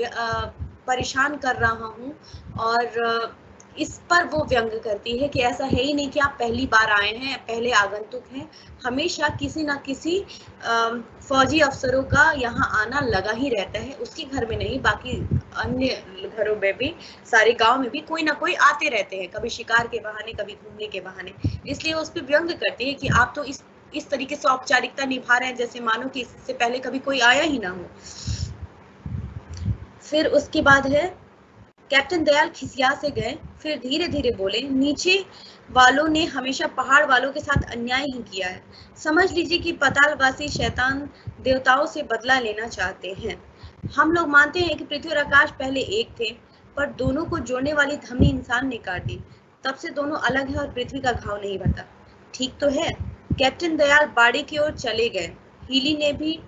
[SPEAKER 1] परेशान कर रहा हूँ, और इस पर वो व्यंग करती है कि ऐसा है ही नहीं कि आप पहली बार आए हैं, पहले आगंतुक हैं, हमेशा किसी ना किसी फौजी अफसरों का यहाँ आना लगा ही रहता है। उसके घर में नहीं, बाकी अन्य घरों में भी, सारे गांव में भी कोई ना कोई आते रहते हैं, कभी शिकार के बहाने, कभी घूमने के बहाने। इसलिए उस पर व्यंग करती है कि आप तो इस तरीके से औपचारिकता निभा रहे हैं जैसे मानो कि इससे पहले कभी कोई आया ही ना हो। फिर उसके बाद है, कैप्टन दयाल खिसिया से गए, फिर धीरे धीरे बोले, नीचे वालों ने हमेशा पहाड़ वालों के साथ अन्याय ही किया है। समझ लीजिए कि पातालवासी शैतान देवताओं से बदला लेना चाहते हैं। हम लोग मानते हैं कि पृथ्वी और आकाश पहले एक थे, पर दोनों को जोड़ने वाली धमनी इंसान ने काट दी। तब से दोनों अलग हैं और पृथ्वी का घाव नहीं भरता। ठीक तो है। कैप्टन दयाल बाड़ी की ओर चले गए। हीली ने भी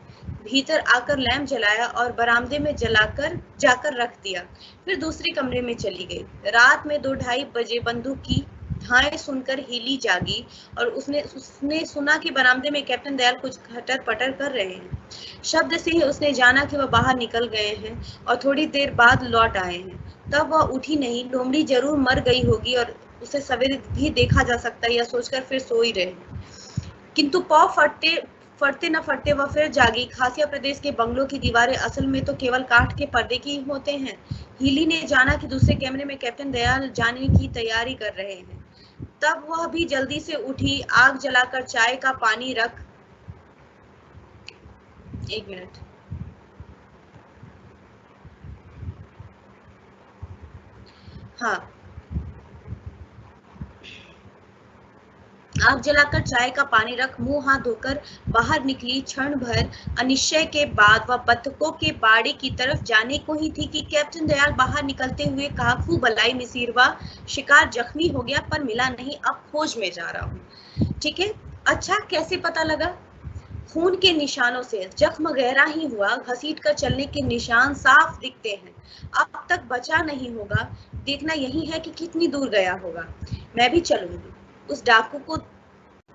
[SPEAKER 1] भीतर आकर लैंप जलाया और बरामदे में जलाकर जाकर रख दिया। फिर दूसरे कमरे में चली गई। रात में 2-2:30 बजे बंदूक की धाएं सुनकर हीली जागी और उसने सुना कि बरामदे में कैप्टन दयाल कुछ खटर पटर कर रहे हैं। शब्द से ही उसने जाना कि वह बाहर निकल गए हैं और थोड़ी देर बाद लौट आए हैं। तब वह उठी नहीं। लोमड़ी जरूर मर गई होगी और उसे सवेरे भी देखा जा सकता है, यह सोचकर फिर सो ही रहे। किंतु पाँव फटते न फटते वह फिर जागी। खासिया प्रदेश के बंगलों की दीवारें असल में तो केवल काठ के पर्दे की होते हैं। हीली ने जाना कि दूसरे कमरे में कैप्टन दयाल जाने की तैयारी कर रहे हैं। तब वह भी जल्दी से उठी। आग जलाकर चाय का पानी रख 1 मिनट। हाँ, आग जलाकर चाय का पानी रख मुंह हाथ धोकर बाहर निकली। क्षण भर अनिश्चय के बाद वह बतखों के बाड़ी की तरफ जाने को ही थी कि कैप्टन दयाल बाहर निकलते हुए कहा, खूब भलाई मिसिरवा, शिकार जख्मी हो गया पर मिला नहीं, अब खोज में जा रहा हूँ। ठीक है, अच्छा कैसे पता लगा? खून के निशानों से। जख्म गहरा ही हुआ, घसीट कर चलने के निशान साफ दिखते हैं। अब तक बचा नहीं होगा। देखना यही है कि कितनी दूर गया होगा। मैं भी चलूंगी। उस डाकू को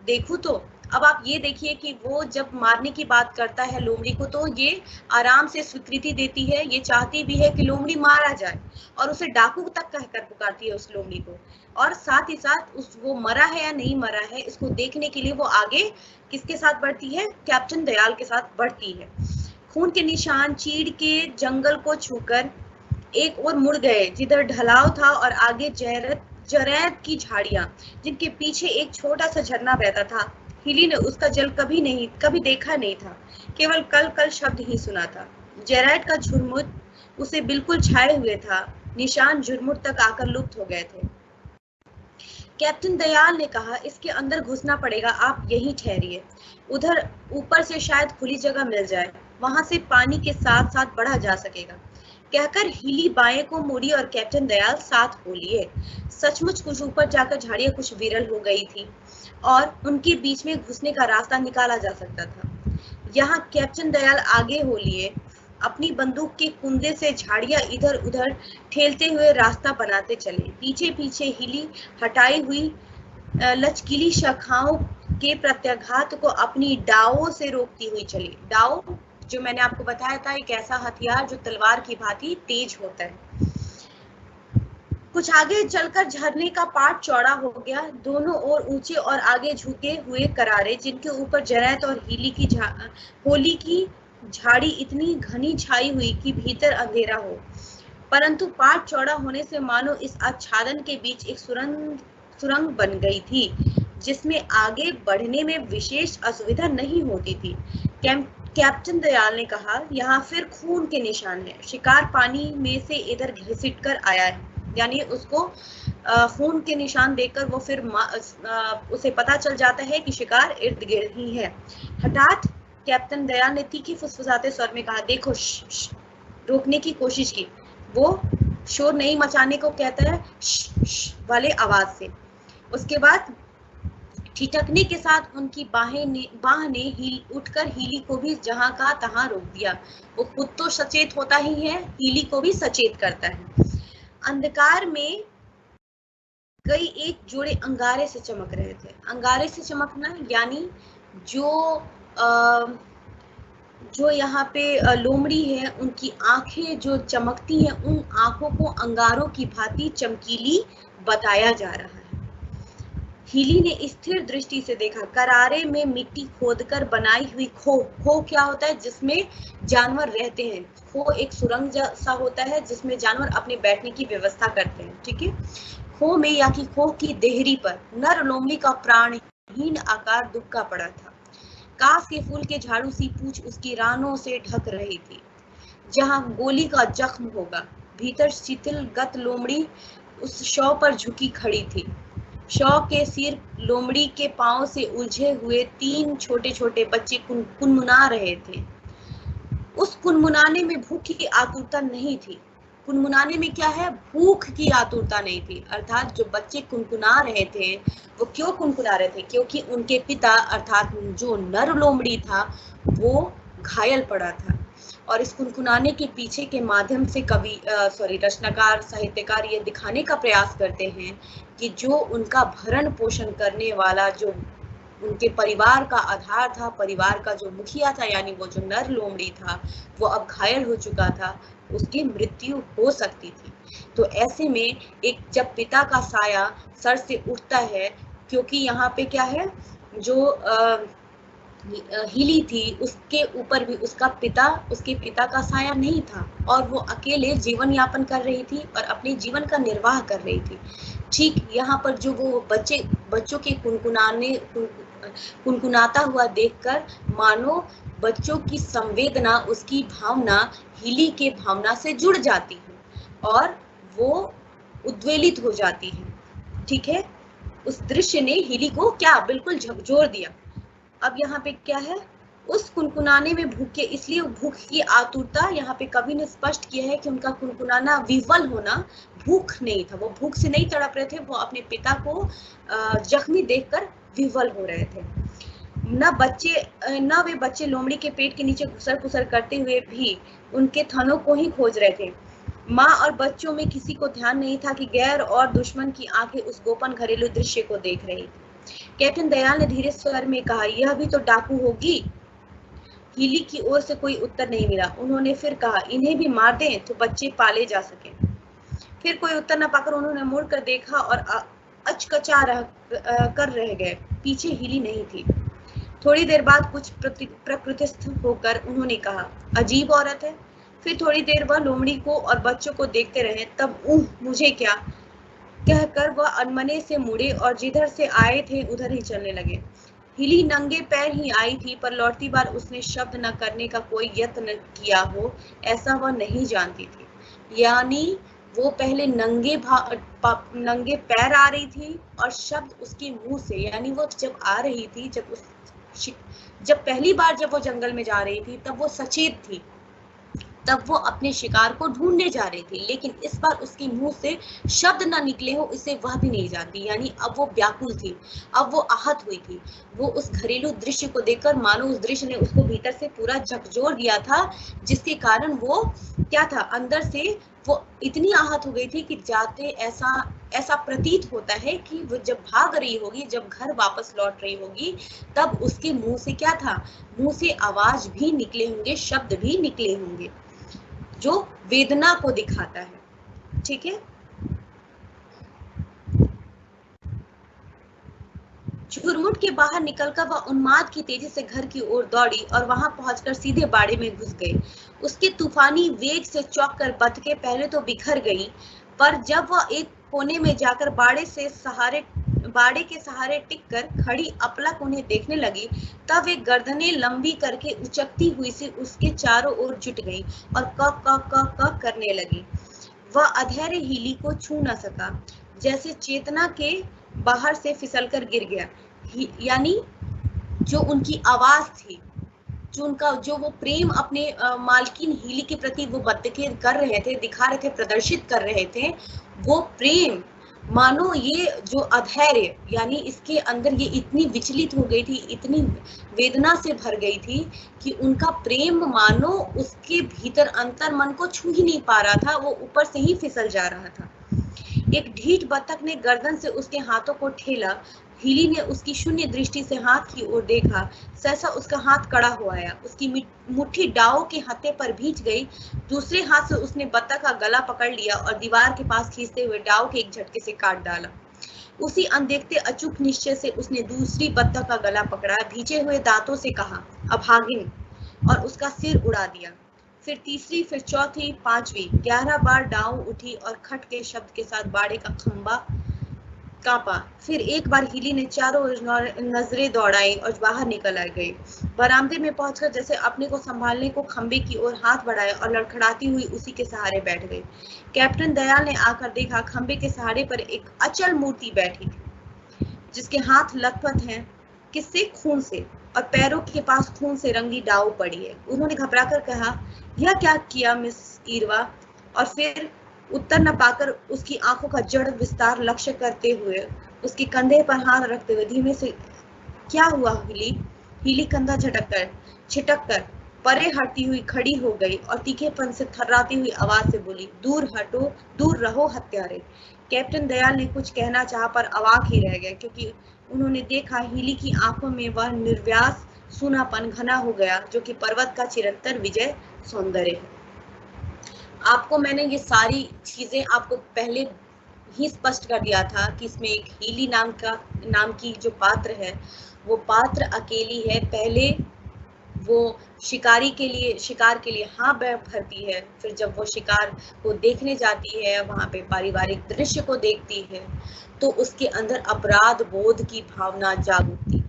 [SPEAKER 1] देखूं तो। अब आप ये देखिए कि वो जब मारने की बात करता है लोमड़ी को, तो ये आराम से स्वीकृति देती है। ये चाहती भी है कि लोमड़ी मारा जाए और उसे डाकू तक कहकर पुकारती है उस लोमड़ी को। और साथ ही साथ वो मरा है या नहीं मरा है इसको देखने के लिए वो आगे किसके साथ बढ़ती है? कैप्टन दयाल के साथ बढ़ती है। खून के निशान चीड़ के जंगल को छूकर एक ओर मुड़ गए जिधर ढलाव था और आगे जरैद की झाड़ियां, जिनके पीछे एक छोटा सा झरना बहता था। हीली ने उसका जल कभी देखा नहीं था, केवल कल शब्द ही सुना था। जरैद का झुरमुट उसे बिल्कुल छाए हुए था। निशान झुरमुट तक आकर लुप्त हो गए थे। कैप्टन दयाल ने कहा, इसके अंदर घुसना पड़ेगा, आप यहीं ठहरिए। उधर ऊपर से शायद खुली जगह मिल जाए, वहां से पानी के साथ साथ बढ़ा जा सकेगा। कहकर हीली बाएं को मुड़ी और कैप्टन दयाल साथ हो लिए। सचमुच कुछ ऊपर जाकर झाड़ियां कुछ विरल हो गई थी और उनके बीच में घुसने का रास्ता निकाला जा सकता था। यहाँ कैप्टन दयाल आगे हो लिए, अपनी बंदूक के कुंदे से झाड़ियां इधर उधर ठेलते हुए रास्ता बनाते चले। पीछे पीछे हीली हटाई हुई लचकीली शाखाओं के प्रत्याघात को अपनी डावों से रोकती हुई चली। डाव, जो मैंने आपको बताया था, एक ऐसा हथियार जो तलवार की भांति तेज होता है। कुछ आगे चलकर झरने का पाट चौड़ा हो गया। दोनों ओर ऊंचे और आगे झुके हुए करारे, जिनके ऊपर जरैद और होली की झाड़ी इतनी घनी छाई हुई कि भीतर अंधेरा हो। परंतु पाट चौड़ा होने से मानो इस आच्छादन के बीच एक सुरंग बन गई थी, जिसमें आगे बढ़ने में विशेष असुविधा नहीं होती थी। कैप्टन दयाल ने कहा, यहाँ फिर खून के निशान है। शिकार पानी में से इधर घसीट कर आया है। यानी उसको खून के निशान देखकर वो फिर उसे पता चल जाता है कि शिकार इर्द गिर्द ही है। हठात कैप्टन दयाल ने तीखी फुसफुसाते स्वर में कहा, देखो, रोकने की कोशिश की। वो शोर नहीं मचाने को कहता है, वाले आवाज से। उसके बाद ठिठकने के साथ उनकी बाह ने उठकर हीली को भी जहां का तहां रोक दिया। वो खुद तो सचेत होता ही है, हीली को भी सचेत करता है। अंधकार में कई एक जोड़े अंगारे से चमक रहे थे। अंगारे से चमकना यानी जो यहाँ पे लोमड़ी है, उनकी आंखें जो चमकती हैं, उन आंखों को अंगारों की भांति चमकीली बताया जा रहा है। हीली ने स्थिर दृष्टि से देखा। करारे में मिट्टी खोदकर बनाई हुई खो क्या होता है? जिसमें जानवर रहते हैं। खो एक सुरंग सा होता है जिसमें जानवर अपने बैठने की व्यवस्था करते हैं। ठीक है। खो में या कि खो की देहरी पर नर लोमड़ी का प्राणहीन आकार दुबका पड़ा था। कास के फूल के झाड़ू सी पूंछ उसकी रानों से ढक रही थी। जहां गोली का जख्म होगा भीतर शिथिलगत लोमड़ी उस शव पर झुकी खड़ी थी। शव के सिर लोमड़ी के पांव से उलझे हुए 3 छोटे छोटे बच्चे कुनमुना रहे थे। उस कुनमुनाने में भूख की आतुरता नहीं थी। कुनमुनाने में क्या है? भूख की आतुरता नहीं थी। अर्थात जो बच्चे कुनकुना रहे थे वो क्यों कुनकुना रहे थे? क्योंकि उनके पिता अर्थात जो नर लोमड़ी था वो घायल पड़ा था। और इस कुनकुनाने के पीछे के माध्यम से रचनाकार साहित्यकार ये दिखाने का प्रयास करते हैं कि जो उनका भरण पोषण करने वाला, जो उनके परिवार का आधार था, परिवार का जो मुखिया था, यानी वो जो नर लोमड़ी था, वो अब घायल हो चुका था, उसकी मृत्यु हो सकती थी। तो ऐसे में एक जब पिता का साया सर से उठता है, क्योंकि यहाँ पे क्या है, जो हिली थी उसके ऊपर भी उसके पिता का साया नहीं था और वो अकेले जीवन यापन कर रही थी और अपने जीवन का निर्वाह कर रही थी। ठीक यहाँ पर जो वो बच्चों के कुनकुनाता हुआ देखकर मानो बच्चों की संवेदना, उसकी भावना हिली के भावना से जुड़ जाती है और वो उद्वेलित हो जाती है। ठीक है, उस दृश्य ने हिली को क्या बिल्कुल झकझोर दिया। अब यहाँ पे क्या है, उस कुनकुनाने में भूख इसलिए भूख की आतुरता यहाँ पे कवि ने स्पष्ट किया है कि उनका कुनकुनाना विवल होना भूख नहीं था। वो भूख से नहीं तड़प रहे थे, वो अपने पिता को जख्मी देखकर विवल हो रहे थे। न वे बच्चे लोमड़ी के पेट के नीचे घुसर पुसर करते हुए भी उनके थनों को ही खोज रहे थे। माँ और बच्चों में किसी को ध्यान नहीं था कि गैर और दुश्मन की आंखें उस गोपन घरेलू दृश्य को देख रही थी। कैप्टन दयाल ने धीरे स्वर में कहा, यह भी तो डाकू होगी। हिली की ओर से कोई उत्तर नहीं मिला। उन्होंने फिर कहा, इन्हें भी मार दें तो बच्चे पाले जा सके। फिर कोई उत्तर न पाकर उन्होंने मुड़कर देखा और अचकचा कर रह गए। पीछे हिली नहीं थी। थोड़ी देर बाद कुछ प्रकृतिस्थ होकर उन्होंने कहा, अजीब औरत है। फिर थोड़ी देर वह लोमड़ी को और बच्चों को देखते रहे, तब मुझे क्या कहकर वह अनमने से मुड़े और जिधर से आए थे उधर ही चलने लगे। हिली नंगे पैर ही आई थी, पर लौटती बार उसने शब्द न करने का कोई यत्न किया हो, ऐसा वह नहीं जानती थी। यानी वो पहले नंगे पैर आ रही थी और शब्द उसके मुंह से, यानी वो जब आ रही थी, जब पहली बार जब वो जंगल में जा रही थी तब वो सचेत थी, तब वो अपने शिकार को ढूंढने जा रही थी, लेकिन इस बार उसके मुंह से शब्द ना निकले हो इसे वह भी नहीं जानती। यानी अब वो व्याकुल थी, अब वो आहत हुई थी। वो उस घरेलू दृश्य को देखकर मानो उस दृश्य ने उसको भीतर से पूरा झकझोर दिया था, जिसके कारण वो क्या था, अंदर से वो इतनी आहत हो गई थी कि जाते ऐसा प्रतीत होता है कि वो जब भाग रही होगी, जब घर वापस लौट रही होगी, तब उसके मुंह से क्या था, मुंह से आवाज भी निकले होंगे, शब्द भी निकले होंगे, जो वेदना को दिखाता है। ठीक है, झुरमुट के बाहर निकलकर वह उन्माद की तेजी से घर की ओर दौड़ी और वहां पहुंचकर सीधे बाड़े में घुस गई। उसके तूफानी वेग से चौंक कर बतखें पहले तो बिखर गई, पर जब वह एक कोने में जाकर बाड़े के सहारे टिककर खड़ी अपलक उन्हें देखने लगी, तब वे गर्दनें लंबी करके उचकती हुई से उसके चारों ओर जुट गई और क क क क करने लगी। वह अधैर्य हिली को छू न सका, जैसे चेतना के बाहर से फिसलकर गिर गया। यानी जो उनकी आवाज थी, जो वो प्रेम अपने मालकिन हिली के प्रति वो बतखें कर रहे थे, दिखा रहे थे, प्रदर्शित कर रहे थे, वो प्रेम मानो ये जो अधैर्य, यानी इसके अंदर ये इतनी विचलित हो गई थी, इतनी वेदना से भर गई थी कि उनका प्रेम मानो उसके भीतर अंतर मन को छू ही नहीं पा रहा था, वो ऊपर से ही फिसल जा रहा था। एक ढीठ बतख ने गर्दन से उसके हाथों को ठेला। हिली ने उसकी शून्य दृष्टि से हाथ की ओर देखा। सहसा उसका हाथ कड़ा हो आया, उसकी मुट्ठी डाव के हत्थे पर भींच गई। दूसरे हाथ से उसने बतख का गला पकड़ लिया और दीवार के पास खींचते हुए डाव के एक झटके से काट डाला। उसी अनदेखते अचूक निश्चय से उसने दूसरी बतख का गला पकड़ा, भींचे हुए दांतों से कहा, अभागिन, और उसका सिर उड़ा दिया। फिर तीसरी, फिर चौथी, पांचवी, 11 बार डाव उठी और खट के शब्द के साथ बाड़े का खंबा कांपा। फिर एक बार हीली ने चारों ओर नजरें दौड़ाई और बाहर निकल आ गई। बरामदे में पहुंचकर जैसे अपने को संभालने को खंबे की ओर हाथ बढ़ाया और लड़खड़ाती हुई उसी के सहारे बैठ गई। कैप्टन दयाल ने आकर देखा खंबे के सहारे पर एक अचल मूर्ति बैठी थी, जिसके हाथ लथपथ हैं किससे, खून से, और पैरों के पास खून से रंगी दाव पड़ी है। उन्होंने घबराकर कहा, यह क्या किया मिस ईरवा? और फिर उत्तर न पाकर उसकी आंखों का जड़ विस्तार लक्ष्य करते हुए उसके कंधे पर हाथ रखते हुए धीमे से, क्या हुआ हीली? हीली कंधा छिटक कर परे हटती हुई खड़ी हो गई और तीखेपन से थर्राती हुई आवाज से बोली, दूर हटो, दूर रहो हत्यारे। कैप्टन दयाल ने कुछ कहना चाहा पर अवाक ही रह गए, क्योंकि उन्होंने देखा हीली की आंखों में वह निर्व्यास सूनापन घना हो गया जो कि पर्वत का चिरंतन विजय सौंदर्य है। आपको मैंने ये सारी चीजें आपको पहले ही स्पष्ट कर दिया था कि इसमें एक हीली नाम की जो पात्र है वो पात्र अकेली है। पहले वो शिकार के लिए हाँ भरती है, फिर जब वो शिकार को देखने जाती है, वहां पे पारिवारिक दृश्य को देखती है, तो उसके अंदर अपराध बोध की भावना जाग उठती है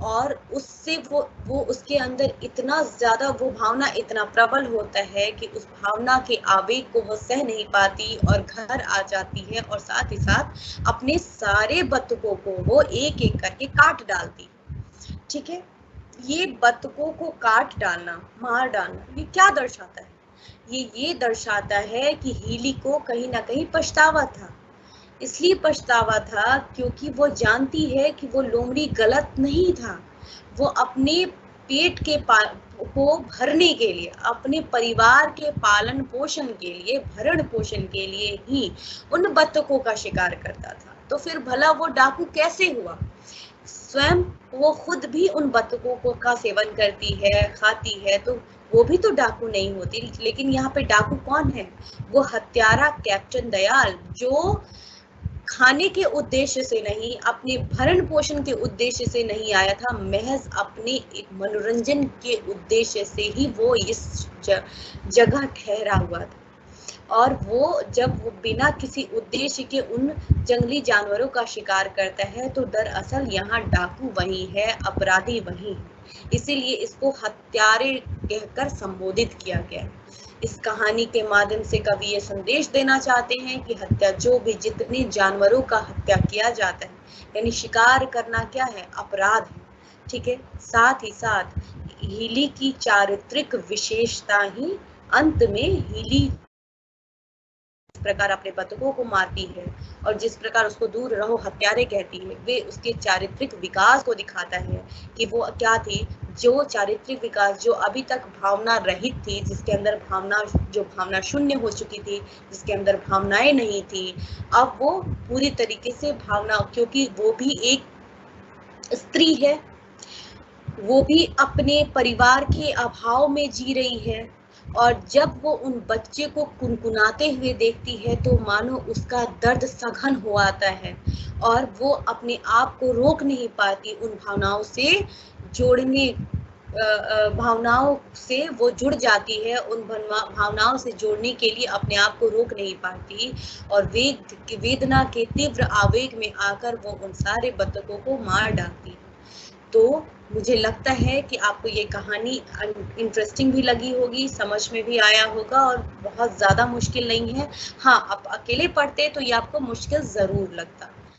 [SPEAKER 1] और उससे वो उसके अंदर इतना ज्यादा वो भावना इतना प्रबल होता है कि उस भावना के आवेग को वो सह नहीं पाती और घर आ जाती है और साथ ही साथ अपने सारे बतखों को वो एक एक करके काट डालती है। ठीक है, ये बतखों को काट डालना, मार डालना, ये क्या दर्शाता है? ये दर्शाता है कि हीली को कहीं ना कहीं पछतावा था। इसलिए पछतावा था क्योंकि वो जानती है कि वो लोमड़ी गलत नहीं था। वो अपने पेट के को भरने के लिए, अपने परिवार के पालन पोषण के लिए, भरण पोषण के लिए ही उन बतखों का शिकार करता था। तो फिर भला वो डाकू कैसे हुआ? स्वयं वो खुद भी उन बतखों को का सेवन करती है, खाती है, तो वो भी तो डाकू नहीं होती। लेकिन यहाँ पे डाकू कौन है? वो हत्यारा कैप्टन दयाल, जो खाने के उद्देश्य से नहीं, अपने भरण पोषण के उद्देश्य से नहीं आया था, महज अपने एक मनोरंजन के उद्देश्य से ही वो इस जगह ठहरा हुआ था। और वो जब वो बिना किसी उद्देश्य के उन जंगली जानवरों का शिकार करता है तो दरअसल यहाँ डाकू वही है, अपराधी वही है। इसीलिए इसको हत्यारे कहकर संबोधित किया गया है। इस कहानी के माध्यम से कवि ये संदेश देना चाहते हैं कि हत्या जो भी जितने जानवरों का हत्या किया जाता है, यानी शिकार करना क्या है? अपराध है। ठीक है, साथ ही साथ हीली की चारित्रिक विशेषता ही अंत में हीली प्रकार अपने बतखों को मारती है और जिस प्रकार उसको दूर रहो हत्यारे कहती है, वे उसके चारित्रिक विकास को दिखाता है कि वो क्या थी, जो चारित्रिक विकास जो अभी तक भावना रहित थी, जिसके अंदर भावना शून्य हो चुकी थी, जिसके अंदर भावनाएं नहीं थी, अब वो पूरी तरीके से भावना, क्योंकि वो भी एक स्त्री है, वो भी अपने परिवार के अभाव में जी रही है, और जब वो उन बच्चे को कुनकुनाते हुए देखती है तो मानो उसका दर्द सघन हो आता है और वो अपने आप को रोक नहीं पाती, उन भावनाओं से भावनाओं से वो जुड़ जाती है, उन भावनाओं से जोड़ने के लिए अपने आप को रोक नहीं पाती और वेदना के तीव्र आवेग में आकर वो उन सारे बतखों को मार डालती है। तो मुझे लगता है कि आपको ये कहानी इंटरेस्टिंग भी लगी होगी, समझ में भी आया होगा और बहुत ज़्यादा मुश्किल नहीं है। हाँ, आप अकेले पढ़ते तो ये आपको मुश्किल ज़रूर लगता।